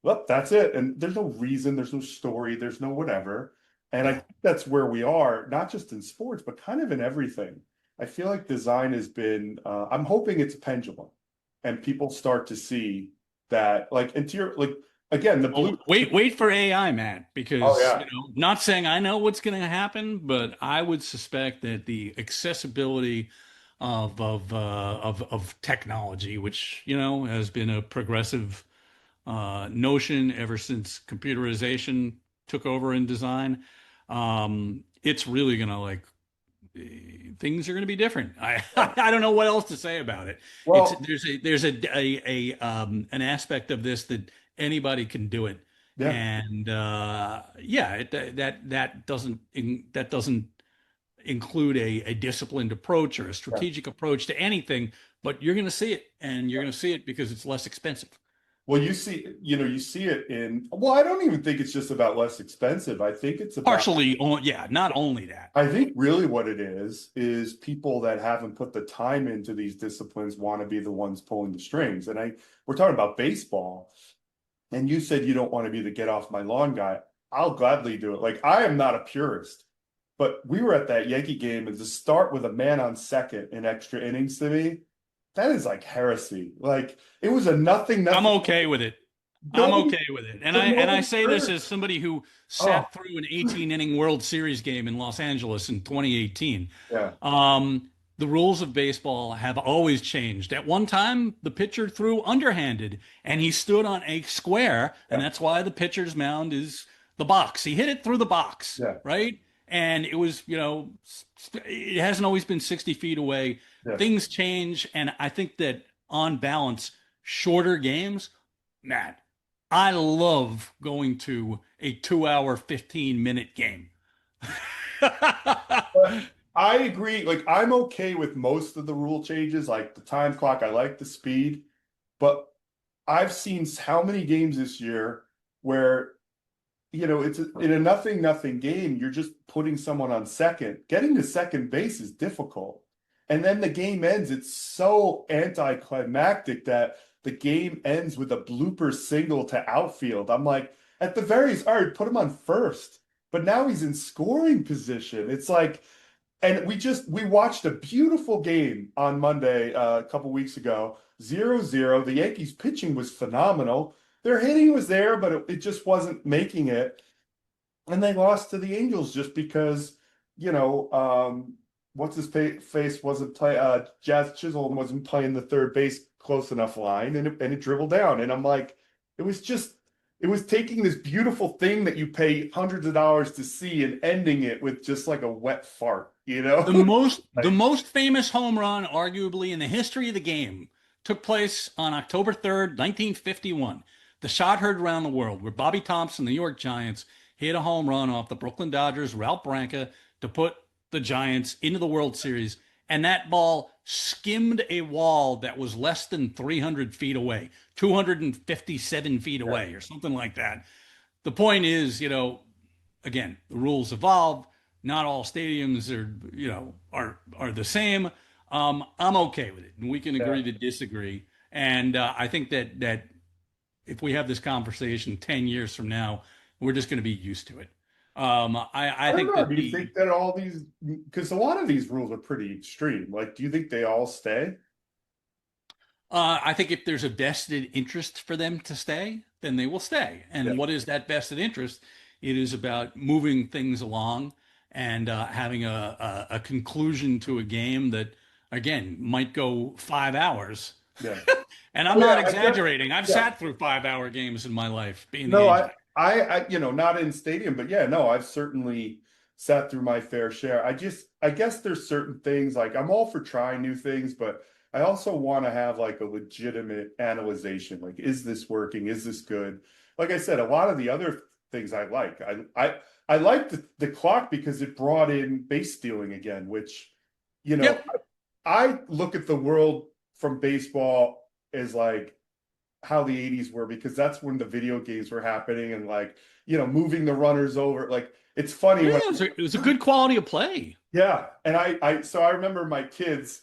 well, that's it. And there's no reason, there's no story, there's no whatever. And I think that's where we are, not just in sports, but kind of in everything. I feel like design has been, I'm hoping it's a pendulum and people start to see that, like, again, the blue. Wait for AI, Matt, because Oh, yeah. not saying I know what's going to happen, but I would suspect that the accessibility of technology, which has been a progressive notion ever since computerization took over in design, it's really going to things are going to be different. I don't know what else to say about it. Well, There's an aspect of this that anybody can do it, yeah. and that doesn't include a disciplined approach or a strategic approach to anything. But you're going to see it, and you're going to see it because it's less expensive. Well, you see it in, well, I don't even think it's just about less expensive. I think it's about Partially, not only that. I think really what it is people that haven't put the time into these disciplines want to be the ones pulling the strings. And we're talking about baseball, and you said you don't want to be the get off my lawn guy. I'll gladly do it. Like I am not a purist, but we were at that Yankee game and to start with a man on second in extra innings to me, that is like heresy. Like it was a nothing, I'm nothing. okay with it. I'm Nobody, okay with it. but And I nobody say this hurt. as somebody who Oh, sat through an 18 inning World Series game in Los Angeles in 2018. yeah, The rules of baseball have always changed. At one time, the pitcher threw underhanded and he stood on a square, and yeah, that's why the pitcher's mound is the box. He hit it through the box, yeah, right? And it was, it hasn't always been 60 feet away. yeah. Things change, and I think that on balance, shorter games, Matt, I love going to a 2 hour, 15-minute game. But I agree. Like I'm okay with most of the rule changes, like the time clock. I like the speed, but I've seen how many games this year where it's in a nothing game, you're just putting someone on second. Getting to second base is difficult. And then the game ends. It's so anticlimactic that the game ends with a blooper single to outfield. I'm like, at the very least, all right, put him on first. But now he's in scoring position. It's like, and we watched a beautiful game on Monday, a couple weeks ago, 0-0. The Yankees pitching was phenomenal. Their hitting was there, but it just wasn't making it. And they lost to the Angels just because, what's his face wasn't play Jazz Chisholm wasn't playing the third base close enough line and it dribbled down. And I'm like, it was just it was taking this beautiful thing that you pay hundreds of dollars to see and ending it with just like a wet fart, you The know? most the Like, most famous home run, arguably in the history of the game, took place on October 3rd, 1951. The shot heard around the world, where Bobby Thompson, the New York Giants, hit a home run off the Brooklyn Dodgers, Ralph Branca, to put the Giants into the World Series. And that ball skimmed a wall that was less than 300 feet away, 257 feet yeah, away, or something like that. The point is, again, the rules evolve. Not all stadiums are the same. I'm okay with it, and we can yeah. agree to disagree. And I think that if we have this conversation 10 years from now, we're just going to be used to it. I I don't think know. that Do you think that all these, because a lot of these rules are pretty extreme. Like, do you think they all stay? I think if there's a vested interest for them to stay, then they will stay. Yeah. And what is that vested interest? It is about moving things along and having a conclusion to a game that, again, might go 5 hours. Yeah. And I'm Oh not yeah, I guess. exaggerating. I've Yeah. sat through 5 hour games in my life, being the No, age. not in stadium, but yeah, no, I've certainly sat through my fair share. I guess there's certain things like I'm all for trying new things, but I also want to have like a legitimate analyzation. Like, is this working? Is this good? Like I said, a lot of the other things I like. I like the clock because it brought in base stealing again, which, you know, Yep. I look at the world from baseball as like how the 80s were because that's when the video games were happening and like moving the runners over like it's funny Yeah, when it was a good quality of play. yeah and I remember my kids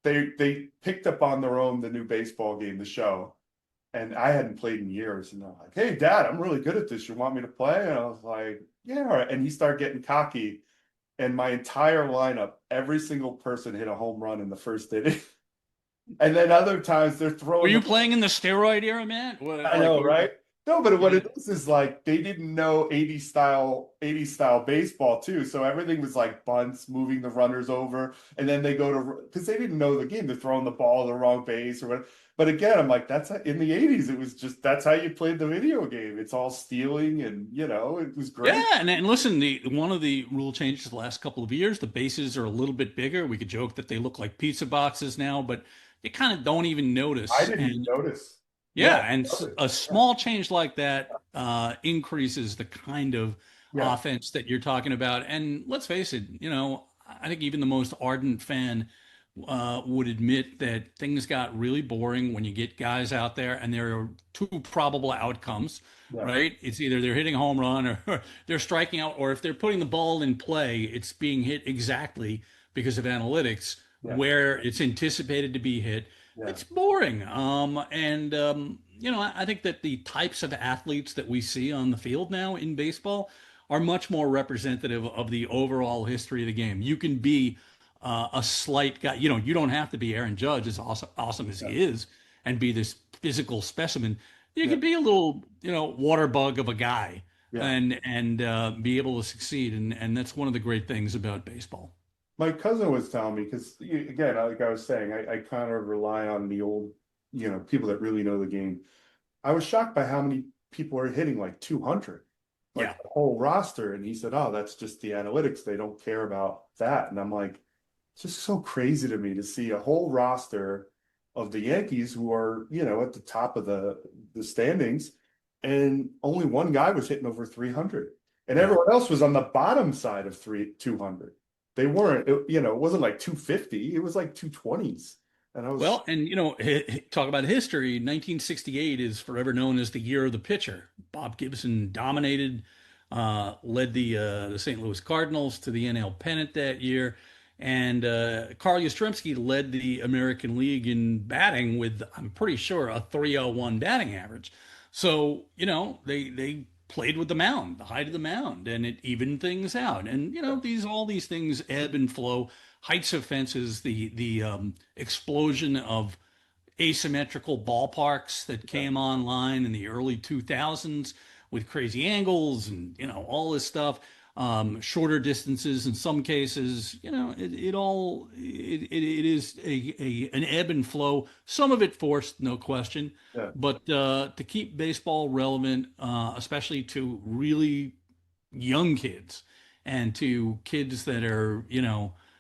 they picked up on their own the new baseball game the show and I hadn't played in years and they're like, hey dad, I'm really good at this, you want me to play? And I was like, yeah, all right. And he started getting cocky and my entire lineup, every single person hit a home run in the first inning. And then other times they're Were throwing you the playing in the steroid era, man? What, I like, know, right? No, but what yeah. it is like they didn't know 80 style baseball too. So everything was like bunts, moving the runners over, and then they go to because they didn't know the game. They're throwing the ball to the wrong base or whatever. But again, I'm like, in the 80s, it was just that's how you played the video game. It's all stealing and it was Yeah, great. and listen, the one of the rule changes the last couple of years, the bases are a little bit bigger. We could joke that they look like pizza boxes now, but you kind of don't even I notice. didn't even And notice. Yeah, yeah, and I noticed. a small change like that increases the kind of Yeah, offense that you're talking about. And let's face it, I think even the most ardent fan would admit that things got really boring when you get guys out there and there are two probable outcomes, yeah, right? It's either they're hitting a home run or they're striking out, or if they're putting the ball in play, it's being hit exactly because of analytics yeah, where it's anticipated to be hit. Yeah. It's boring. I think that the types of athletes that we see on the field now in baseball are much more representative of the overall history of the game. You can be a slight guy. You don't have to be Aaron Judge, as awesome as Yeah. he is, and be this physical specimen. You Yeah. can be a little, water bug of a guy Yeah. and be able to succeed. And that's one of the great things about baseball. My cousin was telling me, because again, like I was saying, I kind of rely on the old, people that really know the game. I was shocked by how many people are hitting like 200, Yeah. like the whole roster. And he said, "Oh, that's just the analytics. They don't care about that." And I'm like, it's just so crazy to me to see a whole roster of the Yankees who are, at the top of the standings, and only one guy was hitting over 300, and Yeah. everyone else was on the bottom side of 200. They weren't, it wasn't like 250, it was like 220s. And I was, Well, and talk about history. 1968 is forever known as the year of the pitcher. Bob Gibson dominated, led the St. Louis Cardinals to the NL pennant that year, and Carl Yastrzemski led the American League in batting with, I'm pretty sure, a 301 batting average. So they played with the mound, the height of the mound, and it evened things out. And all these things ebb and flow. Heights of fences, the explosion of asymmetrical ballparks that came online in the early 2000s with crazy angles and all this stuff, shorter distances in some cases. It is an ebb and flow, some of it forced, no question, yeah, but to keep baseball relevant, especially to really young kids and to kids that are,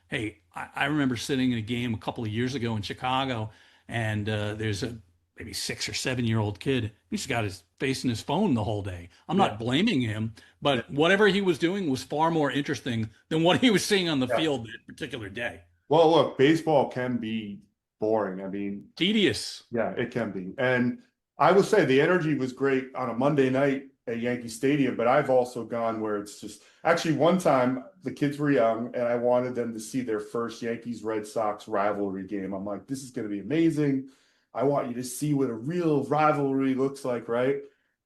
hey, I remember sitting in a game a couple of years ago in Chicago, and there's a maybe 6 or 7 year old kid. He's got his face in his phone the whole day. I'm yeah, not blaming him, yeah, but whatever he was doing was far more interesting than what he was seeing on the yeah. field that particular day. Well, look, baseball can be boring. I mean, Tedious. yeah, it can be. And I will say the energy was great on a Monday night at Yankee Stadium, but I've also gone where it's just actually one time the kids were young and I wanted them to see their first Yankees Red Sox rivalry game. I'm like, this is going to be amazing. I want you to see what a real rivalry looks like, right?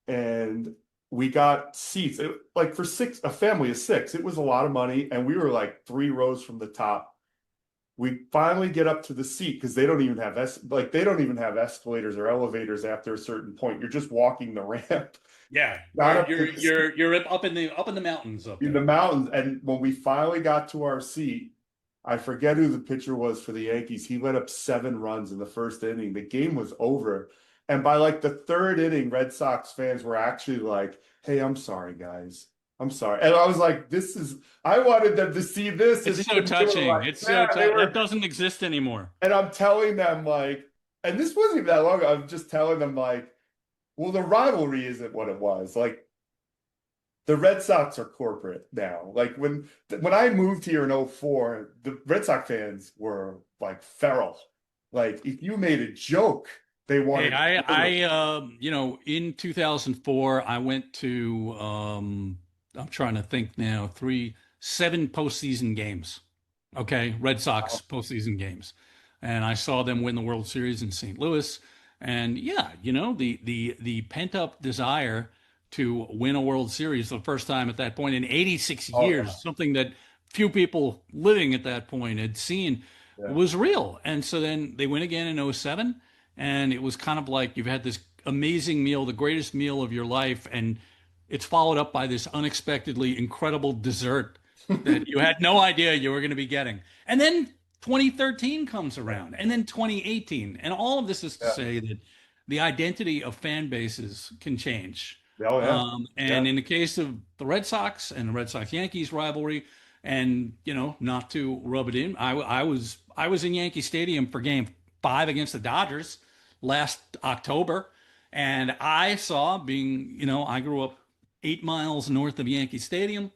And we got seats. Like for six, a family of six, it was a lot of money. And we were like 3 rows from the top. We finally get up to the seat because they don't even have they don't even have escalators or elevators after a certain point. You're just walking the ramp. Yeah, Got you're up to you're the you're you're up in the mountains up in the there. mountains, and when we finally got to our seat, I forget who the pitcher was for the Yankees. He let up 7 runs in the first inning. The game was over, and by like the third inning, Red Sox fans were actually like, "Hey, I'm sorry, guys. I'm sorry." And I was like, "This is." I wanted them to see this, It's and so they were touching. like, It's so "Yeah, they that were." doesn't exist anymore. And I'm telling them like, and this wasn't even that long ago. I'm just telling them like, well, the rivalry isn't what it was. Like the Red Sox are corporate now. Like when I moved here in '04, the Red Sox fans were like feral. Like if you made a joke, they Hey, wanted in 2004, I went to, I'm trying to think now, 7 postseason games. Okay, Red Sox postseason games, and I saw them win the World Series in St. Louis. And yeah, the pent up desire to win a World Series for the first time at that point in 86 oh yeah, years, something that few people living at that point had seen, yeah. was real. And so then they win again in '07, and it was kind of like you've had this amazing meal, the greatest meal of your life, and it's followed up by this unexpectedly incredible dessert that you had no idea you were going to be getting. And then 2013 comes around, and then 2018. And all of this is to Yeah. say that the identity of fan bases can change. Oh yeah. Yeah. And in the case of the Red Sox and the Red Sox Yankees rivalry, and not to rub it in, I was in Yankee Stadium for Game 5 against the Dodgers last October, and I saw I grew up 8 miles north of Yankee Stadium,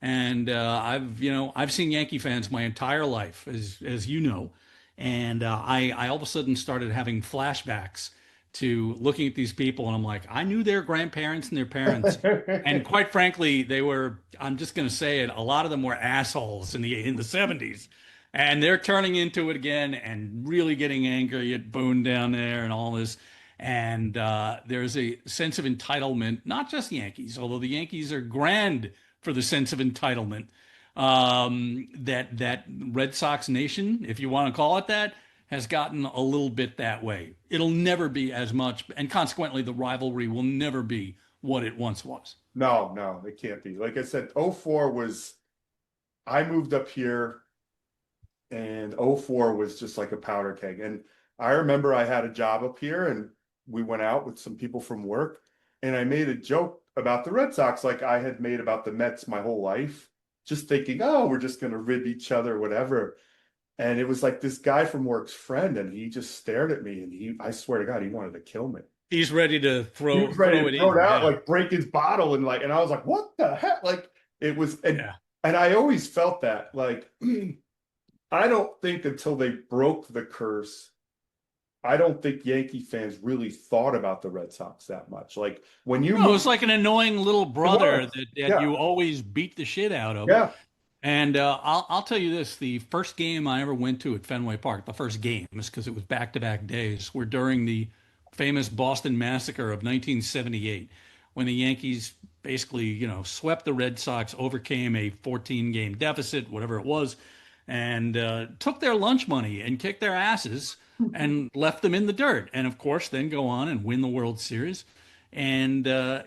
and I've seen Yankee fans my entire life, as you know, and I all of a sudden started having flashbacks to looking at these people, and I'm like, I knew their grandparents and their parents, and quite frankly, they were. I'm just going to say it. A lot of them were assholes in the '70s, And they're turning into it again and really getting angry at Boone down there and all this. And there's a sense of entitlement, not just Yankees, although the Yankees are grand for the sense of entitlement. That Red Sox nation, if you want to call it that, has gotten a little bit that way. It'll never be as much, and consequently, the rivalry will never be what it once was. No, it can't be. Like I said, '04 was, I moved up here and '04 was just like a powder keg. And I remember I had a job up here and we went out with some people from work and I made a joke about the Red Sox like I had made about the Mets my whole life, just thinking, oh, we're just going to rib each other, whatever. And it was like this guy from work's friend and he just stared at me and I swear to God, he wanted to kill me. He's ready to He was ready throw to it throw in. it out, Yeah. like break his bottle and I was like, what the heck? Like it was, Yeah. and I always felt that like, I don't think until they broke the curse, I don't think Yankee fans really thought about the Red Sox that much. Like when you No, moved, it's like an annoying little it brother was. that Yeah, you always beat the shit out of. yeah. And I'll tell you this: the first game I ever went to at Fenway Park, the first games, because it was back-to-back days, were during the famous Boston Massacre of 1978, when the Yankees basically, swept the Red Sox, overcame a 14-game deficit, whatever it was, and took their lunch money and kicked their asses and left them in the dirt. And of course, then go on and win the World Series. And it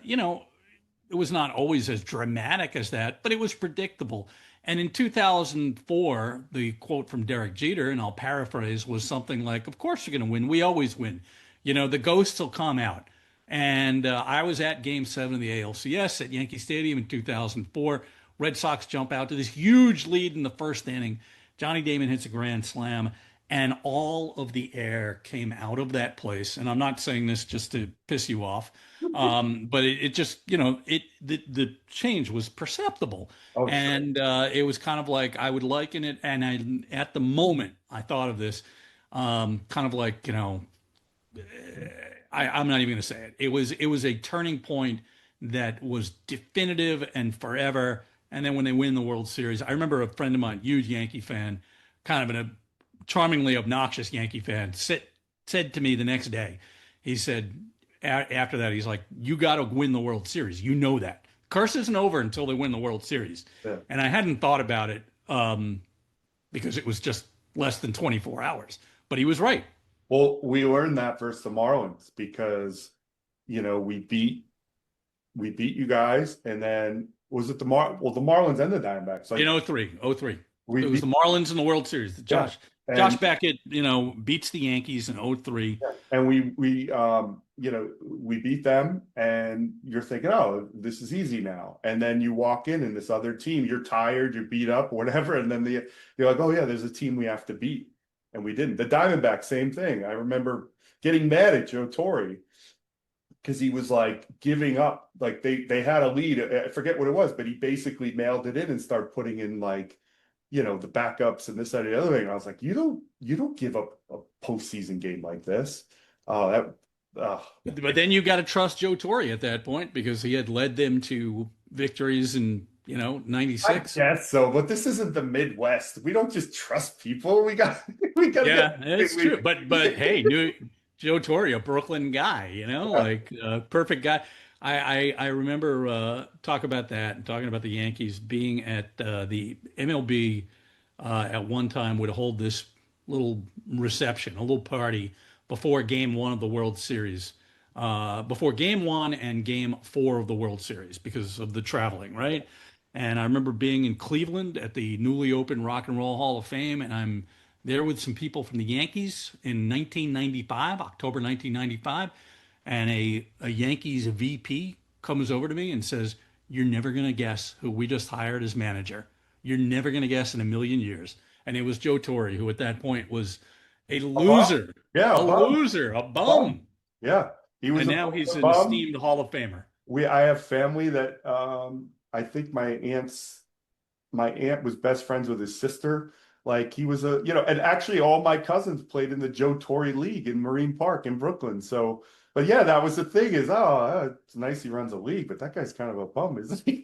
was not always as dramatic as that, but it was predictable. And in 2004, the quote from Derek Jeter, and I'll paraphrase, was something like, "Of course you're going to win. We always win. The ghosts will come out." And I was at Game 7 of the ALCS at Yankee Stadium in 2004. Red Sox jump out to this huge lead in the first inning. Johnny Damon hits a grand slam, and all of the air came out of that place. And I'm not saying this just to piss you off, but it just, the change was perceptible. Oh, sure. And it was kind of like I would liken it. And at the moment I thought of this, kind of like, I'm not even going to say it. It was a turning point that was definitive and forever. And then when they win the World Series, I remember a friend of mine, huge Yankee fan, kind of a charmingly obnoxious Yankee fan, said to me the next day, he said, after that, he's like, "You got to win the World Series. You know that. Curse isn't over until they win the World Series." Yeah. And I hadn't thought about it because it was just less than 24 hours. But he was right. Well, we learned that versus the Marlins because, we beat you guys, and then was it the Marlins and the Diamondbacks? Like In '03. we It was beat, the Marlins in the World Series. yeah, Josh and Beckett, beats the Yankees in '03. and we beat them, and you're thinking, oh, this is easy now. And then you walk in, and this other team, you're tired, you're beat up, whatever, and then you're like, oh yeah, there's a team we have to beat, and we didn't. The Diamondbacks, same thing. I remember getting mad at Joe Torre because he was like giving up, like they had a lead. I forget what it was, but he basically mailed it in and started putting in like, the backups and this, that, and the other thing. And I was like, you don't give up a postseason game like this. Oh, But then you got to trust Joe Torre at that point because he had led them to victories in, I '96. guess so, but this isn't the Midwest. We don't just trust people. We got to Yeah, get. it's true. But hey, new Joe Torre, a Brooklyn guy, like perfect guy. I remember talking about that and talking about the Yankees being at the MLB at one time would hold this little reception, a little party before Game 1 of the World Series, before Game 1 and Game 4 of the World Series because of the traveling, right? And I remember being in Cleveland at the newly opened Rock and Roll Hall of Fame, and I'm there with some people from the Yankees in 1995, October 1995, and a Yankees VP comes over to me and says, "You're never going to guess who we just hired as manager. You're never going to guess in a million years." And it was Joe Torre, who at that point was a A bum. loser, Yeah, a a bum. loser, a Bum. bum. Yeah, he was And a now he's an bum. esteemed Hall of Famer. I have family that I think my aunt was best friends with his sister. Like he was and actually all my cousins played in the Joe Torre League in Marine Park in Brooklyn. So, but yeah, that was the thing is, it's nice he runs a league, but that guy's kind of a bum, isn't he?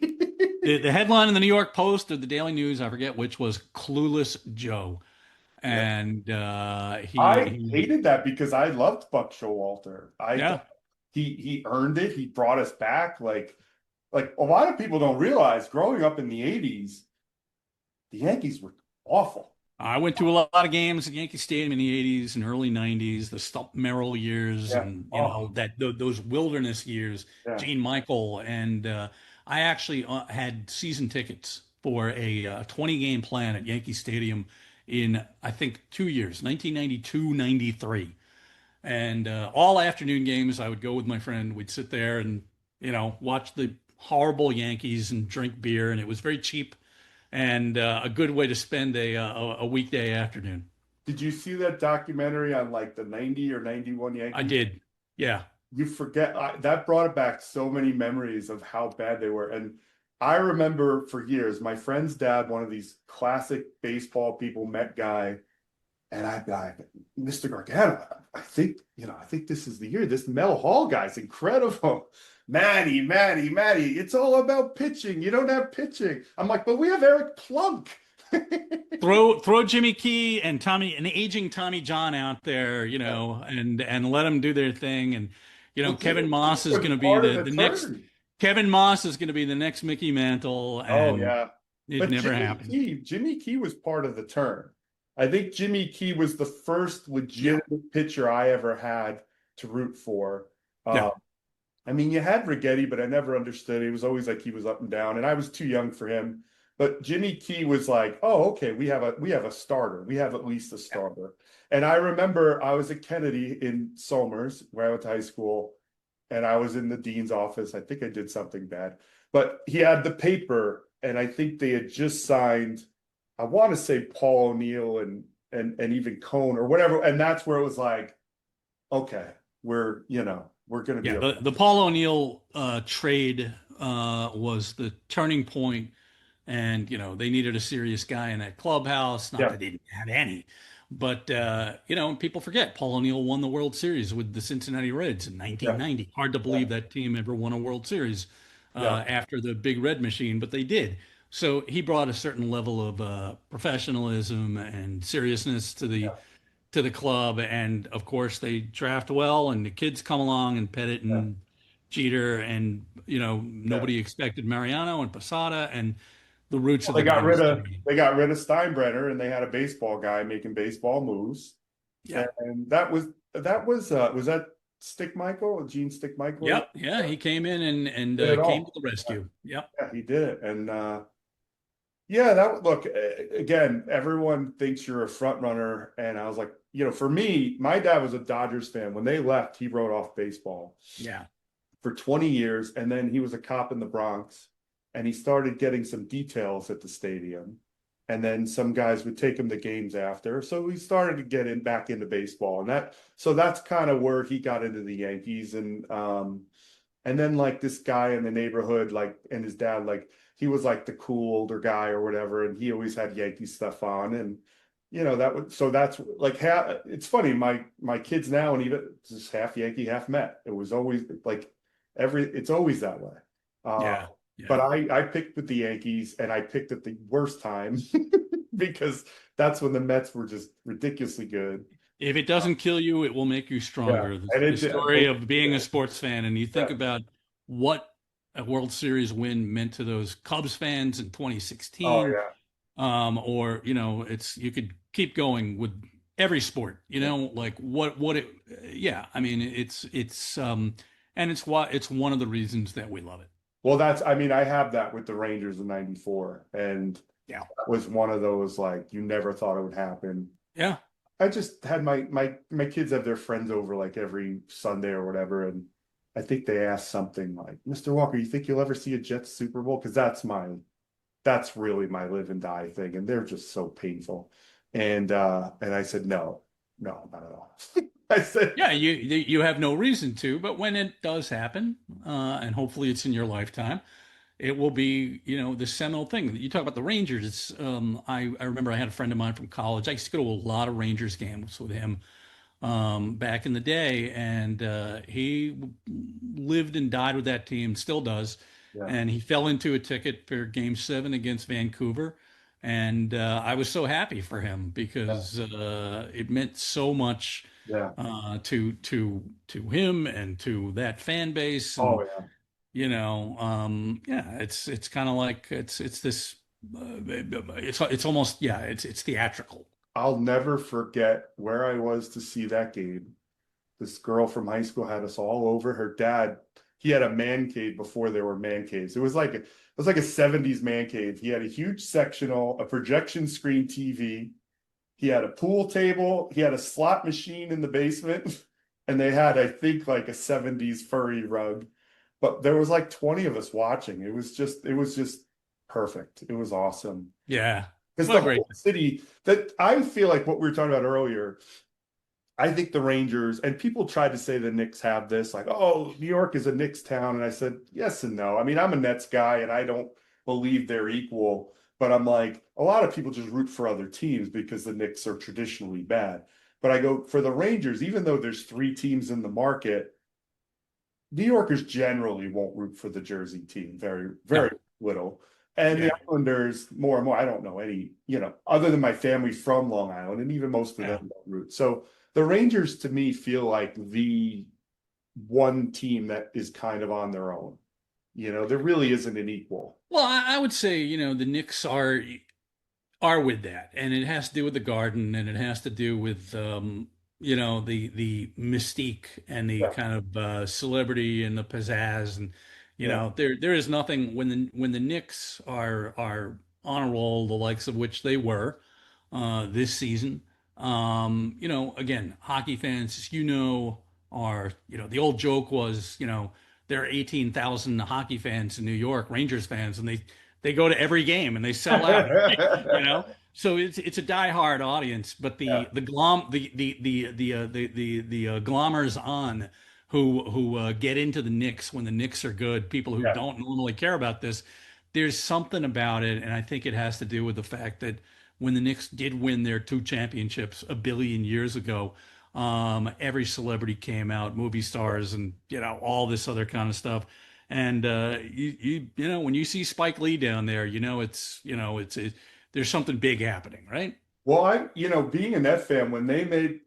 The headline in the New York Post or the Daily News, I forget which, was "Clueless Joe." Yeah. and I he hated that because I loved Buck Showalter. I yeah. thought he earned it. He brought us back. Like a lot of people don't realize growing up in the 80s, the Yankees were awful. I went to a lot of games at Yankee Stadium in the 80s and early 90s, the Stump Merrill years, Yeah. and Oh, those wilderness years, yeah. Gene Michael, and I actually had season tickets for a 20 game plan at Yankee Stadium in I think 2 years, 1992, 93, and all afternoon games. I would go with my friend. We'd sit there and watch the horrible Yankees and drink beer, and it was very cheap and a good way to spend a weekday afternoon. Did you see that documentary on like the 90 or 91 I Yankees? did. Yeah. You forget that brought back so many memories of how bad they were. And I remember for years, my friend's dad, one of these classic baseball people, Met guy, and I'd be like, Mr. Gargano, I think this is the year. This Mel Hall guy's incredible. Matty, it's all about pitching. You don't have pitching. I'm like, but we have Eric Plunk. Throw Jimmy Key and an aging Tommy John out there, Yeah. and let them do their thing. And Well, Kevin Jimmy Moss is was going to be part of the the next turn. Kevin Moss is going to be the next Mickey Mantle, Oh and yeah. it But never happened. Jimmy Key was part of the turn. I think Jimmy Key was the first Yeah. legitimate pitcher I ever had to root for. Yeah. Uh, I mean, you had Rigetti, but I never understood. It was always like he was up and down, and I was too young for him. But Jimmy Key was like, "Oh, okay, we have a starter. We have at least a starter." And I remember I was at Kennedy in Somers, where I went to high school, and I was in the dean's office. I think I did something bad, but he had the paper, and I think they had just signed. I want to say Paul O'Neill and even Cone or whatever, and that's where it was like, okay, we're going to be Yeah, okay. the Paul O'Neill trade was the turning point, and they needed a serious guy in that clubhouse. Not Yeah, that they didn't have any, but people forget Paul O'Neill won the World Series with the Cincinnati Reds in yeah, 1990. Hard to yeah, believe that team ever won a World Series yeah, after the Big Red Machine, but they did. So he brought a certain level of professionalism and seriousness yeah, to the club, and of course they draft well, and the kids come along and Pettit yeah, and Jeter, and yeah. nobody expected Mariano and Posada, and the roots Well, of the dynasty. they got rid of Steinbrenner, and they had a baseball guy making baseball moves, Yeah. and was that Stick Michael, Gene Stick Michael? Yep. Yeah. He came in and Did it came to all. the rescue. Yep. Yeah, he did it, and yeah, again. Everyone thinks you're a front runner, and I was like, for me, my dad was a Dodgers fan. When they left, he wrote off baseball Yeah. for 20 years, and then he was a cop in the Bronx, and he started getting some details at the stadium, and then some guys would take him to games after, so he started to get back into baseball, so that's kind of where he got into the Yankees, and then like this guy in the neighborhood, like, and his dad, like, he was like the cool older guy or whatever, and he always had Yankee stuff on, and that's like it's funny, my kids now, and even just half Yankee, half Met. It was always like it's always that way. Uh, Yeah. but Yeah. I picked with the Yankees, and I picked at the worst time because that's when the Mets were just ridiculously good. If it doesn't kill you, it will make you Yeah, stronger. and The it did. story of being a sports fan, and you think Yeah, about what a World Series win meant to those Cubs fans in oh 2016, yeah, or it's you could keep going with every sport, yeah. like what it, yeah. I mean, and it's one of the reasons that we love it. Well, I mean, I have that with the Rangers in '94, and Yeah, that was one of those like you never thought it would happen. yeah. I just had my kids have their friends over like every Sunday or whatever, and I think they asked something like, "Mr. Walker, you think you'll ever see a Jets Super Bowl?" Because that's really my live and die thing, and they're just so painful. And I said, no, no, not at all. I said, Yeah, you have no reason to, but when it does happen, and hopefully it's in your lifetime, it will be, the seminal thing. You talk about the Rangers. I remember I had a friend of mine from college. I used to go to a lot of Rangers games with him back in the day, and he lived and died with that team, still does. yeah, And he fell into a ticket for Game 7 against Vancouver, And I was so happy for him because it meant so much Yeah. to him and to that fan base. Oh And yeah. yeah, it's kind of like it's this it's almost, yeah, it's theatrical. I'll never forget where I was to see that game. This girl from high school had us all over. Her dad, he had a man cave before there were man caves. It was like a 70s man cave. He had a huge sectional, a projection screen TV. He had a pool table. He had a slot machine in the basement. And they had, I think, like a 70s furry rug. But there was like 20 of us watching. It was just perfect. It was awesome. Yeah, Because what the a great whole city, that I feel like what we were talking about earlier, I think the Rangers, and people tried to say the Knicks have this, like, oh, New York is a Knicks town. And I said, yes and no. I mean, I'm a Nets guy and I don't believe they're equal, but I'm like, a lot of people just root for other teams because the Knicks are traditionally bad. But I go for the Rangers, even though there's three teams in the market, New Yorkers generally won't root for the Jersey team, very, no. very little. And the Yeah, Islanders, more and more, I don't know any, other than my family from Long Island, and even most of yeah. them don't root. So the Rangers to me feel like the one team that is kind of on their own. There really isn't an equal. Well, I would say, the Knicks are with that, and it has to do with the garden, and it has to do with the mystique and the Yeah, kind of celebrity and the pizzazz. And yeah, there is nothing when the Knicks are on a roll, the likes of which they were this season. Again, hockey fans, are, the old joke was, there are 18,000 hockey fans in New York, Rangers fans, and they go to every game and they sell out. So it's a diehard audience, but yeah, the glommers on who get into the Knicks when the Knicks are good, people who yeah. don't normally care about this, there's something about it, and I think it has to do with the fact that when the Knicks did win their two championships a billion years ago, every celebrity came out, movie stars, and all this other kind of stuff. And when you see Spike Lee down there, there's something big happening, right? Well, being a Net fan, when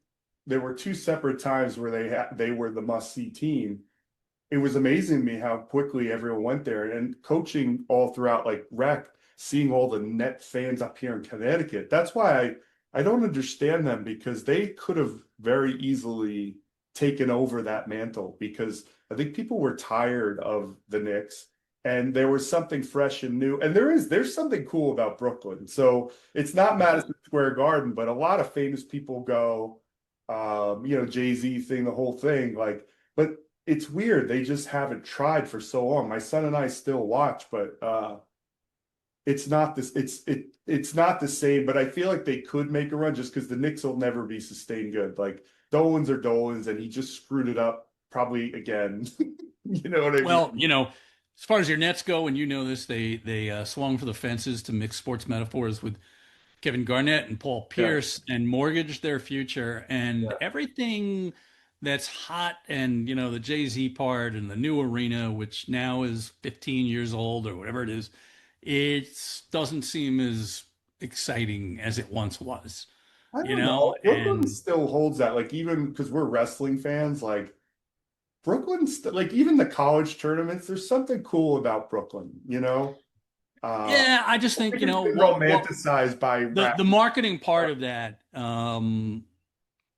there were two separate times where they were the must-see team. It was amazing to me how quickly everyone went there, and coaching all throughout like rec, seeing all the Net fans up here in Connecticut. That's why I don't understand them, because they could have very easily taken over that mantle, because I think people were tired of the Knicks and there was something fresh and new. And there's something cool about Brooklyn. So it's not Madison Square Garden, but a lot of famous people go, Jay-Z thing, the whole thing, like, but it's weird. They just haven't tried for so long. My son and I still watch, but it's not this. It's not the same. But I feel like they could make a run, just because the Knicks will never be sustained good. Like Dolan's are Dolan's, and he just screwed it up probably again. You know what I mean? Well, as far as your Nets go, and this, they swung for the fences, to mix sports metaphors, with Kevin Garnett and Paul Yeah, Pierce, and mortgaged their future, and yeah. everything that's hot, and the Jay-Z part and the new arena, which now is 15 years old or whatever it is, it doesn't seem as exciting as it once was, I don't know. Brooklyn and still holds that. Like, even because we're wrestling fans, like like even the college tournaments, there's something cool about Brooklyn. yeah, I just I think, think it's been what romanticized by the rap. the marketing part of that, of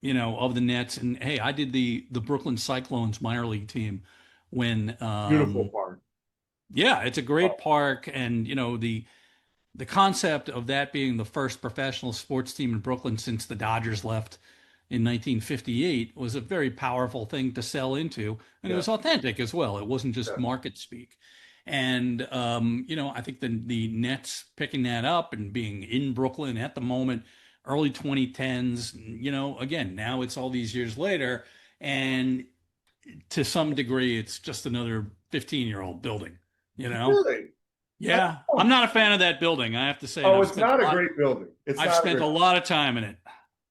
the Nets. And hey, I did the Brooklyn Cyclones minor league team when, Beautiful part. yeah, it's a great park. And, the concept of that being the first professional sports team in Brooklyn since the Dodgers left in 1958 was a very powerful thing to sell into. And it Yeah, was authentic as well. It wasn't just yeah. market speak. And, I think the Nets picking that up and being in Brooklyn at the moment, early 2010s, again, now it's all these years later. And to some degree, it's just another 15-year-old building, you know? Really? I Yeah, don't I'm know. not a fan of that building, I have to say, and Oh, it's not a great building. It's I've not a spent a great. lot of time in it.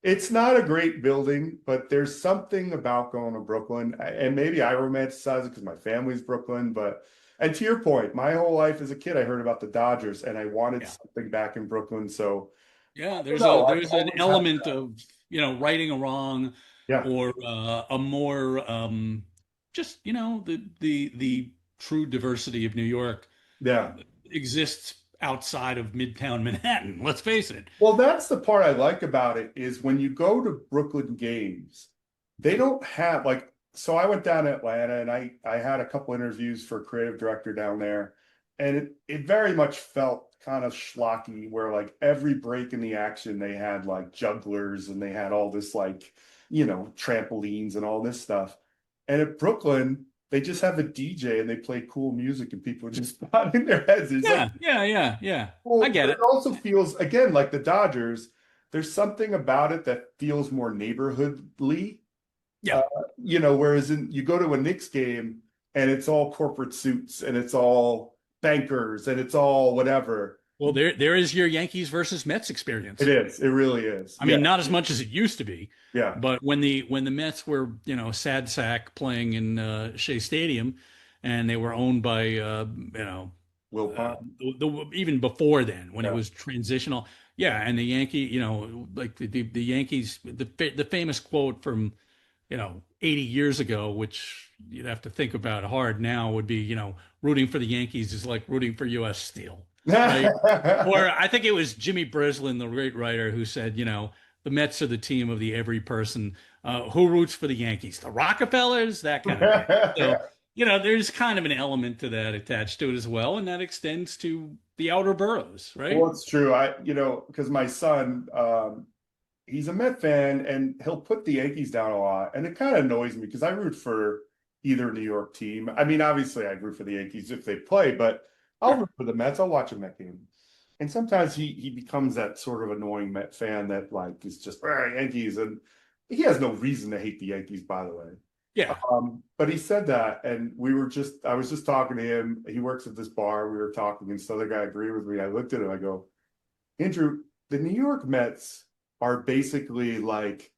It's not a great building, but there's something about going to Brooklyn, and maybe I romanticize it because my family's Brooklyn. But And to your point, my whole life as a kid, I heard about the Dodgers, and I wanted Yeah. something back in Brooklyn. So Yeah, no, I've there's an always had element that. of, righting a wrong, Yeah, or a more, just, the true diversity of New York yeah. exists outside of Midtown Manhattan. Let's face it. Well, that's the part I like about it is when you go to Brooklyn games, they don't have like, so I went down to Atlanta and I had a couple interviews for creative director down there, and it very much felt kind of schlocky where like every break in the action they had like jugglers and they had all this like, trampolines and all this stuff. And at Brooklyn, they just have a DJ and they play cool music and people just nodding their heads. It's like, Yeah, yeah, yeah, yeah. I well, get but it it. also feels, again, like the Dodgers, there's something about it that feels more neighborhoodly. Uh, Yeah. whereas you go to a Knicks game and it's all corporate suits and it's all bankers and it's all whatever. Well, there is your Yankees versus Mets It experience. is. It really is. I Yeah. mean, not as much as it used to be, Yeah. but when the Mets were, sad sack playing in Shea Stadium, and they were owned by, Will Pond. even before then, when it Yeah. was transitional. Yeah, and the Yankee, like the Yankees, the famous quote from, 80 years ago, which you'd have to think about hard now, would be, rooting for the Yankees is like rooting for U.S. Steel, right? Or I think it was Jimmy Breslin, the great writer, who said, the Mets are the team of the every person. Who roots for the Yankees? The Rockefellers, that kind of thing. So, there's kind of an element to that attached to it as well, and that extends to the outer boroughs, right? Well, it's true. Because my son, he's a Met fan and he'll put the Yankees down a lot. And it kind of annoys me because I root for either New York team. I mean, obviously I root for the Yankees if they play, but I'll Sure. root for the Mets. I'll watch a Met game. And sometimes he becomes that sort of annoying Met fan that like is just Yankees. And he has no reason to hate the Yankees, by the way. Yeah. But he said that, and I was just talking to him. He works at this bar. We were talking, and this other guy agreed with me. I looked at him, I go, Andrew, the New York Mets are basically like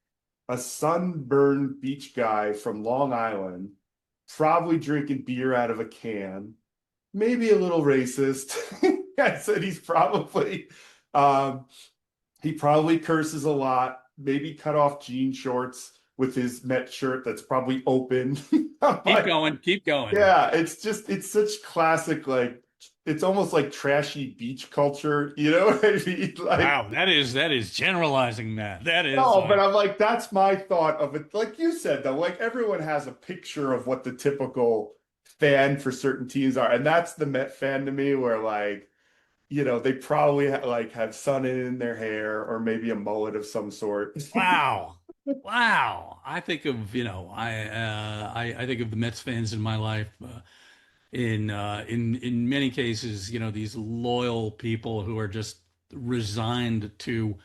a sunburned beach guy from Long Island, probably drinking beer out of a can, maybe a little racist. I said um, he probably curses a lot, maybe cut off jean shorts with his Met shirt that's probably open. I'm Keep like, going. Keep going. yeah, it's such classic, like it's almost like trashy beach culture, you know what I mean? Like, Wow, that is generalizing that. That is no, but like, I'm like, that's my thought of it. Like you said, though, like everyone has a picture of what the typical fan for certain teams are, and that's the Met fan to me, where like, they probably like have sun in their hair or maybe a mullet of some sort. wow. Wow. I think of, I think of the Mets fans in my life, in many cases, these loyal people who are just resigned to,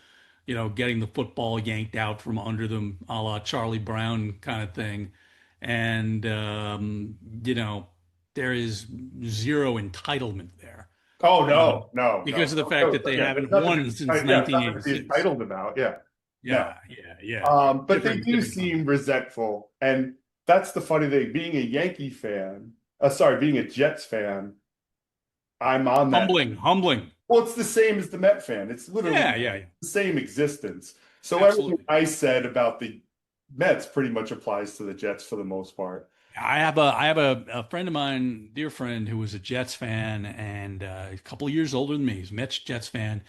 getting the football yanked out from under them, a la Charlie Brown kind of thing. And you know, there is zero entitlement there. Oh Um, no, no, because no, of the fact no. that they Yeah, there's haven't nothing to won be, since yeah, nothing to be 1986. entitled about. Yeah, no. Yeah, yeah, yeah. But they do Different seem context. resentful, and that's the funny thing. Being a Yankee fan, being a Jets fan, I'm on that. Humbling, humbling. Well, it's the same as the Met fan. It's literally Yeah, yeah, yeah. the same existence. So everything Absolutely. I said about the Mets pretty much applies to the Jets for the most part. I have a friend of mine, dear friend, who was a Jets fan and a couple of years older than me. He's a Mets Jets fan,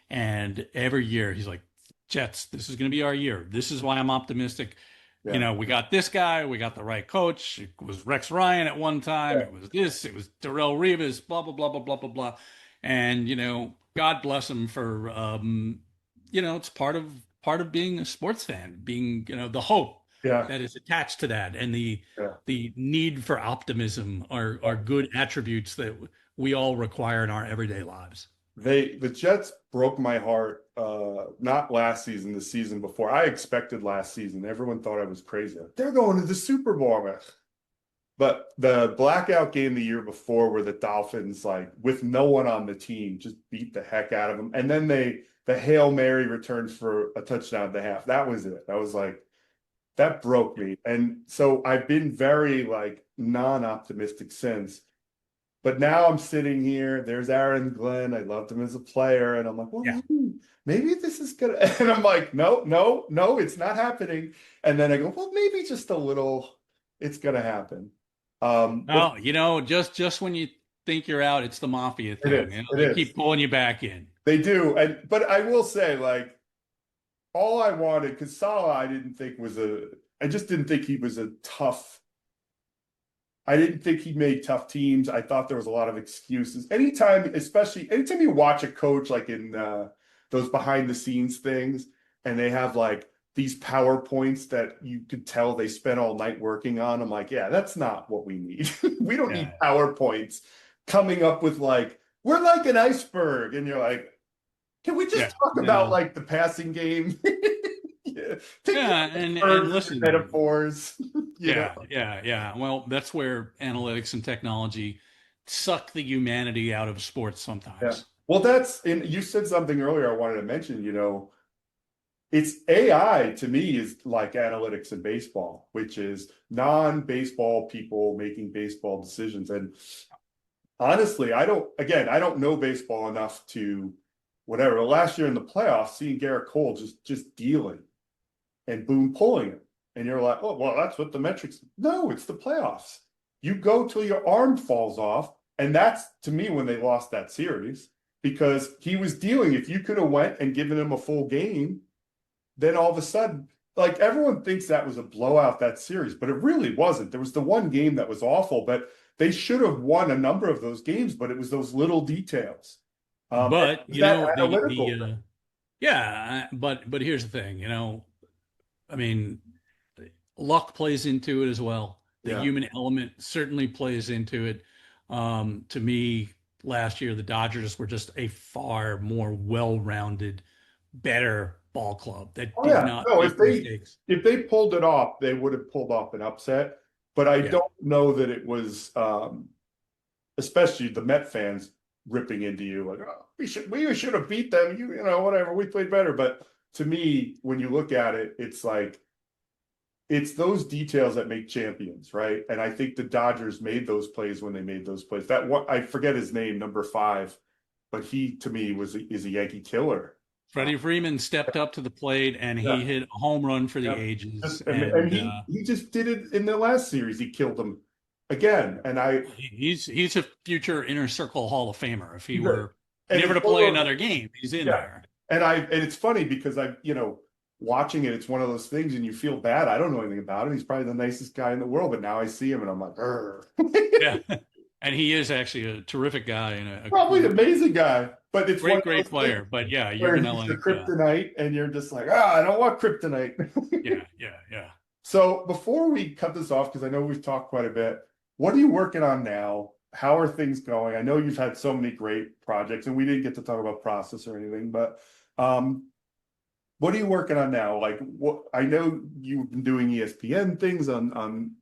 and every year he's like, "Jets, this is going to be our year. This is why I'm optimistic. Yeah. We got this guy, we got the right coach. It was Rex Ryan at one time. Yeah. It was this. It was Darrell Rivas. Blah blah blah blah blah blah blah." And God bless him for it's part of being a sports fan, being the hope Yeah. that is attached to that, and the Yeah. the need for optimism are good attributes that we all require in our everyday lives. The Jets broke my heart not last season, the season before. I expected last season. Everyone thought I was crazy. They're going to the Super Bowl. I'm like, but the blackout game the year before where the Dolphins, like with no one on the team, just beat the heck out of them. And then the Hail Mary returns for a touchdown at the half. That was it. I was like, that broke me. And so I've been very like non-optimistic since. But now I'm sitting here, there's Aaron Glenn. I loved him as a player. And I'm like, well, Yeah. maybe this is gonna, and I'm like, no, no, no, it's not happening. And then I go, well, maybe just a little, it's gonna happen. Oh, just when you think you're out, it's the mafia It thing. is, it They is. keep pulling you back in. They do. But I will say, like, all I wanted, because Salah, I just didn't think he was a tough. I didn't think he made tough teams. I thought there was a lot of excuses. Anytime you watch a coach like in those behind the scenes things, and they have like these PowerPoints that you could tell they spent all night working on. I'm like, yeah, that's not what we need. We don't need Yeah. PowerPoints coming up with like, we're like an iceberg. And you're like, can we just Yeah. talk about No. like the passing game? Yeah. Take Yeah, your and verbs, your listen, metaphors, you know. yeah. Well, that's where analytics and technology suck the humanity out of sports Yeah. sometimes. Well, and you said something earlier I wanted to mention, it's AI to me is like analytics in baseball, which is non-baseball people making baseball decisions. And honestly, I don't know baseball enough to whatever. Last year in the playoffs, seeing Garrett Cole just dealing and Boone pulling him. And you're like, oh, well, that's what the metrics. No, it's the playoffs. You go till your arm falls off. And that's to me when they lost that series because he was dealing. If you could have went and given him a full game, then all of a sudden, like everyone thinks that was a blowout that series, but it really wasn't. There was the one game that was awful, but they should have won a number of those games, but it was those little details. But It's that analytical thing. yeah, but here's the thing, I mean, luck plays into it as well. The Yeah. human element certainly plays into it. To me, last year the Dodgers were just a far more well-rounded, better ball club that Oh did yeah. not No, make mistakes. if they pulled it off, they would have pulled off an upset. But I Yeah. don't know that it was especially the Met fans ripping into you like, oh, we should have beat them. Whatever, we played better. But to me, when you look at it, it's like it's those details that make champions, right? And I think the Dodgers made those plays when they made those plays. That one, I forget his name, number 5, but he to me is a Yankee killer. Freddie Freeman stepped up to the plate and he Yeah, hit a home run for the yeah. ages. And And he just did it in the last series. He killed them again. he's a future inner circle Hall of Famer. If he He's a, were and never it's to one play of those, another game, he's in yeah. there. And it's funny because watching it, it's one of those things, and you feel bad. I don't know anything about him. He's probably the nicest guy in the world, but now I see him, and I'm like, Yeah. And he is actually a terrific guy and a probably an amazing guy. But it's one of great those player. things But yeah, you're where gonna he's the like kryptonite, and you're just like, I don't want kryptonite. yeah. So before we cut this off, because I know we've talked quite a bit, what are you working on now? How are things going? I know you've had so many great projects, and we didn't get to talk about process or anything, but what are you working on now? Like, what I know you've been doing ESPN things on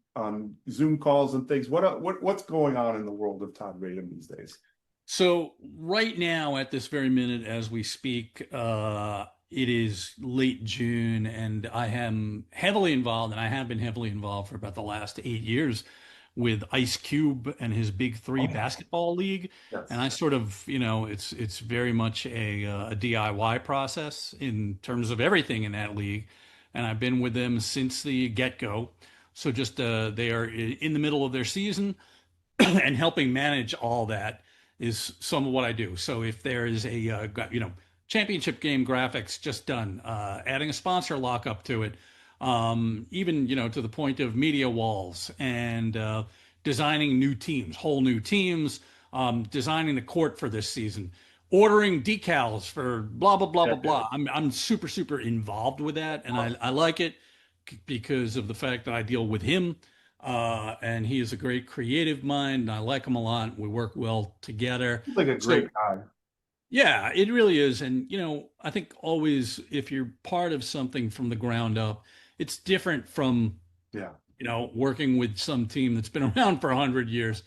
Zoom calls and things. What's going on in the world of Todd Radom these days? So right now, at this very minute, as we speak, it is late June, and I am heavily involved, and I have been heavily involved for about the last 8 years with Ice Cube and his Big Three Oh, basketball league. And yes. I sort of, it's very much a DIY process in terms of everything in that league, and I've been with them since the get-go. So just they are in the middle of their season and helping manage all that is some of what I do. So if there is championship game graphics just done, adding a sponsor lockup to it, even to the point of media walls and designing new teams, whole new teams, designing the court for this season, ordering decals for blah blah blah Yeah, blah blah. I'm super involved with that, and I like it because of the fact that I deal with him. And he is a great creative mind. And I like him a lot. We work well together. He's like a So great guy. yeah, it really is. And I think always if you're part of something from the ground up, it's different from Yeah. working with some team that's been around for 100 years,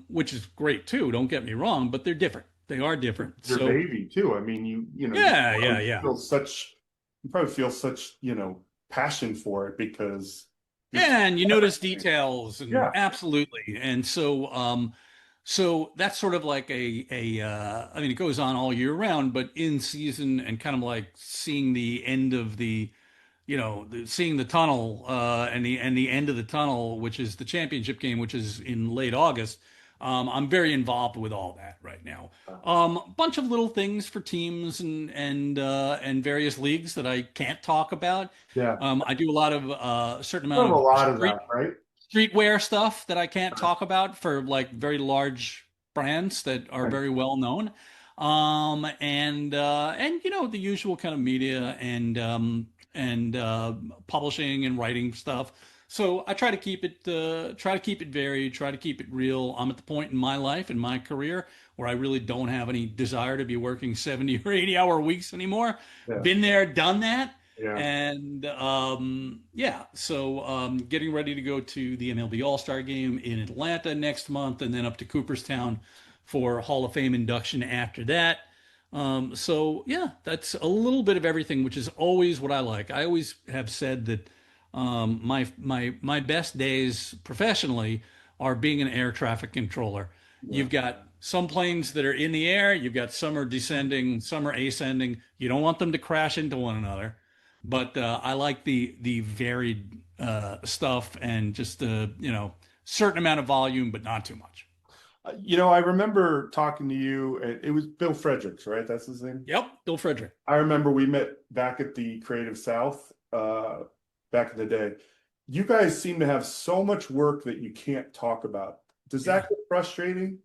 which is great too. Don't get me wrong, but they're different. They are different. Your So baby too. I mean, yeah. you probably feel such, passion for it because you're Yeah, and you notice details and yeah. absolutely. And so So that's sort of like I mean, it goes on all year round, but in season and kind of like seeing the end of the, seeing the tunnel, and the end of the tunnel, which is the championship game, which is in late August. I'm very involved with all that right now. A bunch of little things for teams and various leagues that I can't talk about. Yeah. I do a lot of a certain Sort of a amount of lot of that, right? streetwear stuff that I can't talk about for like very large brands that are Right. very well known. And the usual kind of media and publishing and writing stuff. So I try to keep it varied, try to keep it real. I'm at the point in my life, in my career, where I really don't have any desire to be working 70 or 80-hour weeks anymore. Yeah. Been there, done that. Yeah. And yeah, so getting ready to go to the MLB All-Star game in Atlanta next month, and then up to Cooperstown for Hall of Fame induction after that. So yeah, that's a little bit of everything, which is always what I like. I always have said that my best days professionally are being an air traffic controller. Yeah. You've got some planes that are in the air, you've got some are descending, some are ascending. You don't want them to crash into one another. But I like the varied stuff and just certain amount of volume, but not too much. I remember talking to you. It was Bill Fredericks, right? That's his name. Yep, Bill Frederick. I remember we met back at the Creative South back in the day. You guys seem to have so much work that you can't talk about. Does Yeah. that get frustrating?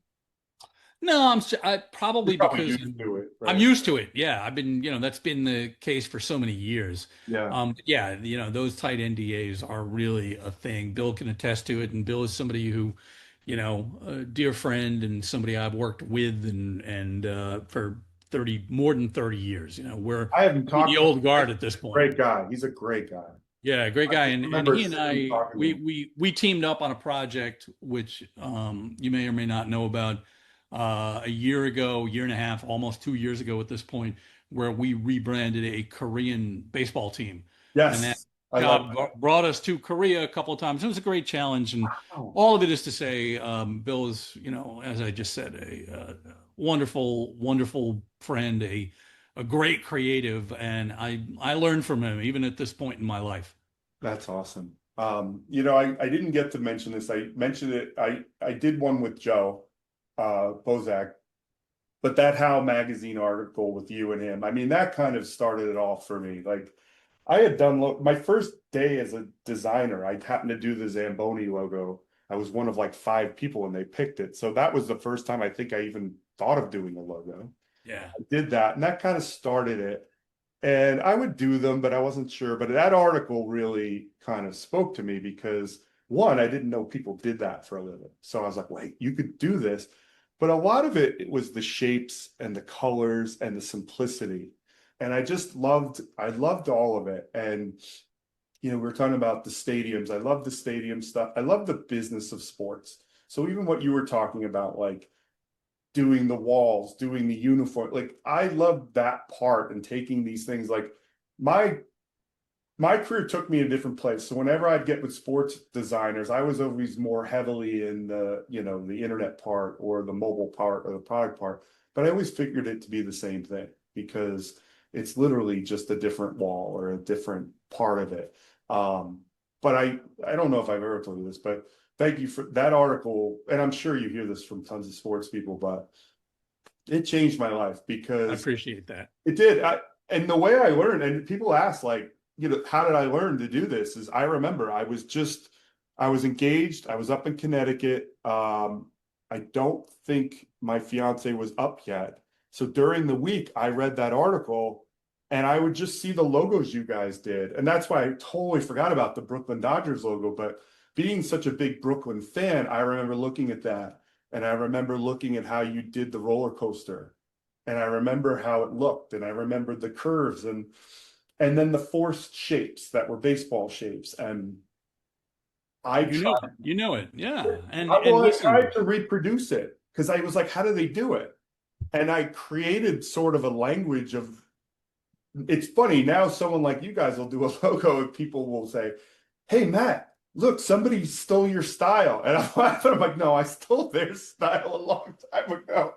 No, I probably You're probably because used to it, I'm right? used to it. Yeah, I've been, that's been the case for so many years. Yeah. Yeah, those tight NDAs are really a thing. Bill can attest to it, and Bill is somebody who, a dear friend and somebody I've worked with and for more than 30 years. We're I haven't the talked to old guard him. at this point. Great guy. He's a great guy. Yeah, great I guy, just and remember he and sitting I talking to him. we teamed up on a project which you may or may not know about a year ago, year and a half, almost 2 years ago at this point, where we rebranded a Korean baseball team, and that Yes, I love job that. brought us to Korea a couple of times. It was a great challenge, and Wow. all of it is to say, Bill is, as I just said, a wonderful, wonderful friend, a great creative, and I learned from him even at this point in my life. That's awesome. I didn't get to mention this. I mentioned it. I did one with Joe Bozak, but that How magazine article with you and him, I mean, that kind of started it off for me. Like I had done my first day as a designer, I happened to do the Zamboni logo. I was one of like 5 people and they picked it. So that was the first time I think I even thought of doing a logo. Yeah. I did that and that kind of started it. And I would do them, but I wasn't sure. But that article really kind of spoke to me because one, I didn't know people did that for a living. So I was like, wait, you could do this. But a lot of it was the shapes and the colors and the simplicity. And I loved all of it. And, we were talking about the stadiums. I love the stadium stuff. I love the business of sports. So even what you were talking about, like doing the walls, doing the uniform. Like I love that part and taking these things like my my career took me a different place. So whenever I'd get with sports designers, I was always more heavily in the internet part or the mobile part or the product part. But I always figured it to be the same thing because it's literally just a different wall or a different part of it. But I don't know if I've ever told you this, but thank you for that article. And I'm sure you hear this from tons of sports people, but it changed my life I because appreciate that. it did. And the way I learned, and people ask, like, how did I learn to do this? Is I remember I was engaged. I was up in Connecticut. I don't think my fiance was up yet. So during the week, I read that article and I would just see the logos you guys did. And that's why I totally forgot about the Brooklyn Dodgers logo. But being such a big Brooklyn fan, I remember looking at that. And I remember looking at how you did the roller coaster. And I remember how it looked. And I remembered the curves and then the forced shapes that were baseball shapes. And I tried, You know it. Yeah. And well, I listen, tried to reproduce it because I was like, how do they do it? And I created sort of a language of, it's funny now, someone like you guys will do a logo and people will say, hey, Matt, look, somebody stole your style. And I'm laughing. I'm like, no, I stole their style a long time ago.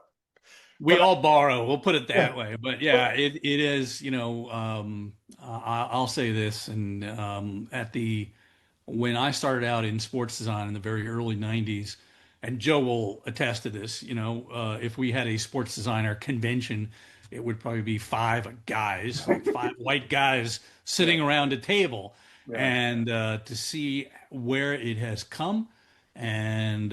We But all borrow, we'll put it yeah, that way. But yeah, it is, I'll say this, and when I started out in sports design in the very early 90s, and Joe will attest to this, if we had a sports designer convention, it would probably be five guys, like five white guys yeah, sitting around a table. yeah, And to see where it has come and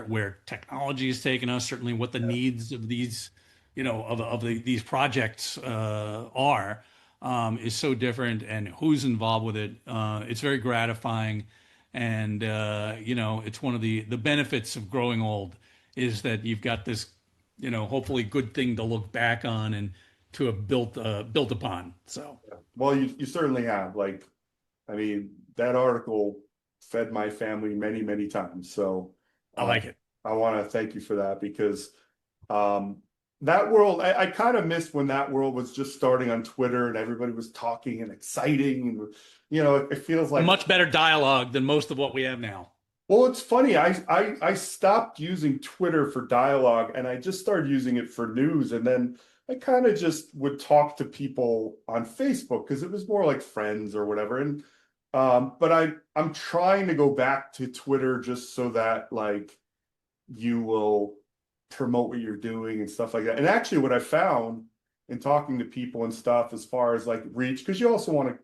where technology has taken us, certainly what the needs of these, these projects are is so different, and who's involved with it. It's very gratifying, and it's one of the benefits of growing old is that you've got this, hopefully good thing to look back on and to have built upon. So yeah. Well, you certainly have. Like, I mean, that article fed my family many, many times. So I uh, like it. I want to thank you for that because um, that world, I kind of missed when that world was just starting on Twitter and everybody was talking and exciting. And, it feels like, Much better dialogue than most of what we have now. well, it's funny. I stopped using Twitter for dialogue and I just started using it for news. And then I kind of just would talk to people on Facebook because it was more like friends or whatever. And but I'm trying to go back to Twitter just so that like you will promote what you're doing and stuff like that. And actually what I found in talking to people and stuff as far as like reach, because you also want to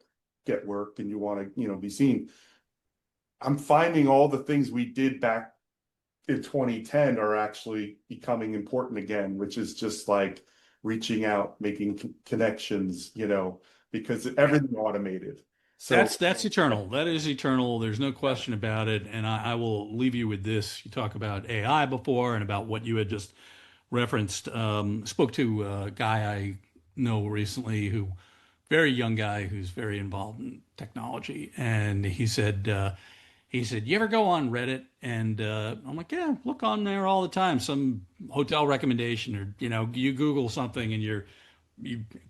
get work and you want to, be seen. I'm finding all the things we did back in 2010 are actually becoming important again, which is just like reaching out, making connections, because Yeah. everything automated. So That's eternal. That is eternal. There's no question about it. And I will leave you with this. You talk about AI before and about what you had just referenced. Spoke to a guy I know recently who, very young guy who's very involved in technology, and he said, "You ever go on Reddit?" And I'm like, "Yeah, look on there all the time. Some hotel recommendation, or you Google something, and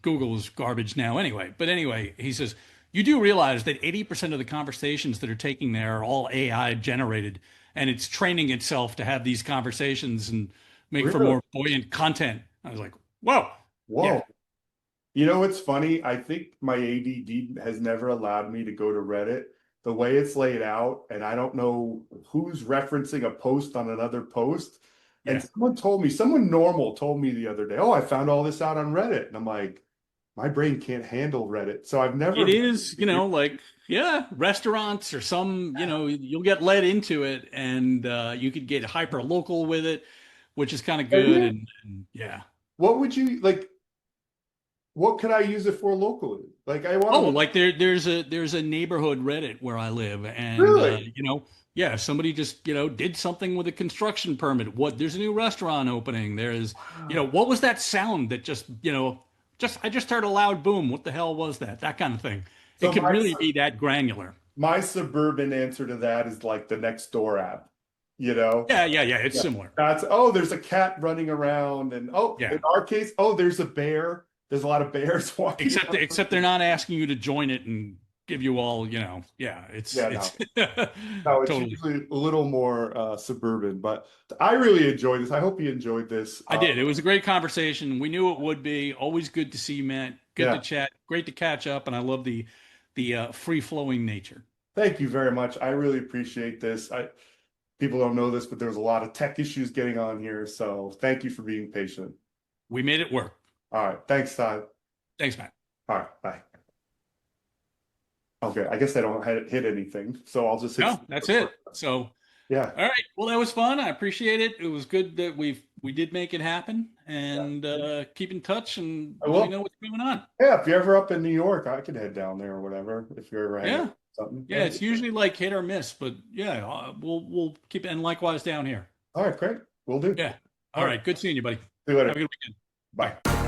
Google is garbage now anyway." But anyway, he says, "You do realize that 80% of the conversations that are taking there are all AI generated, and it's training itself to have these conversations and make for really, more buoyant content." I was like, "Whoa, yeah, whoa. It's funny. I think my ADD has never allowed me to go to Reddit the way it's laid out, and I don't know who's referencing a post on another post. And yeah." someone normal told me the other day, "Oh, I found all this out on Reddit." And I'm like, my brain can't handle Reddit. So I've It never, is, like, yeah, restaurants or some, you'll get led into it, and you could get hyper local with it, which is kind of good. And yeah. what would you like? What could I use it for locally? Like, I want Oh, to like there's a neighborhood Reddit where I live, and really, yeah, somebody just did something with a construction permit. There's a new restaurant opening. There's wow. what was that sound that just I just heard a loud boom. What the hell was that? That kind of thing. It So could really be that granular. my suburban answer to that is like the next door app, you know? Yeah, yeah, yeah. It's Yeah. similar. That's, oh, there's a cat running around, and oh, Yeah. in our case, oh, there's a bear. There's a lot of bears walking Except around. they're not asking you to join it and give you all, yeah, Yeah, it's no, it's totally. usually a little more suburban, but I really enjoyed this. I hope you enjoyed this. I did. It was a great conversation. We knew it would be. Always good to see you, Matt. Good to Yeah, chat. Great to catch up, and I love the free flowing nature. thank you very much. I really appreciate this. People don't know this, but there was a lot of tech issues getting on here, so thank you for being patient. We made it work. All right, thanks, Todd. Thanks, Matt. All right, bye. Okay, I guess I don't hit anything, so I'll just hit. No, that's it. So, Yeah, all right. Well, that was fun. I appreciate it. It was good that we did make it happen, yeah, and keep in touch and I let me will. know what's going on. Yeah, if you're ever up in New York, I could head down there or whatever. If you're ever hanging out Yeah. or something. Yeah, it's usually like hit or miss, but yeah, we'll keep it, and likewise down here. All right, great. We'll do. Yeah. All All right. right. Good seeing you, buddy. See you Have later. a good weekend. Bye. Bye.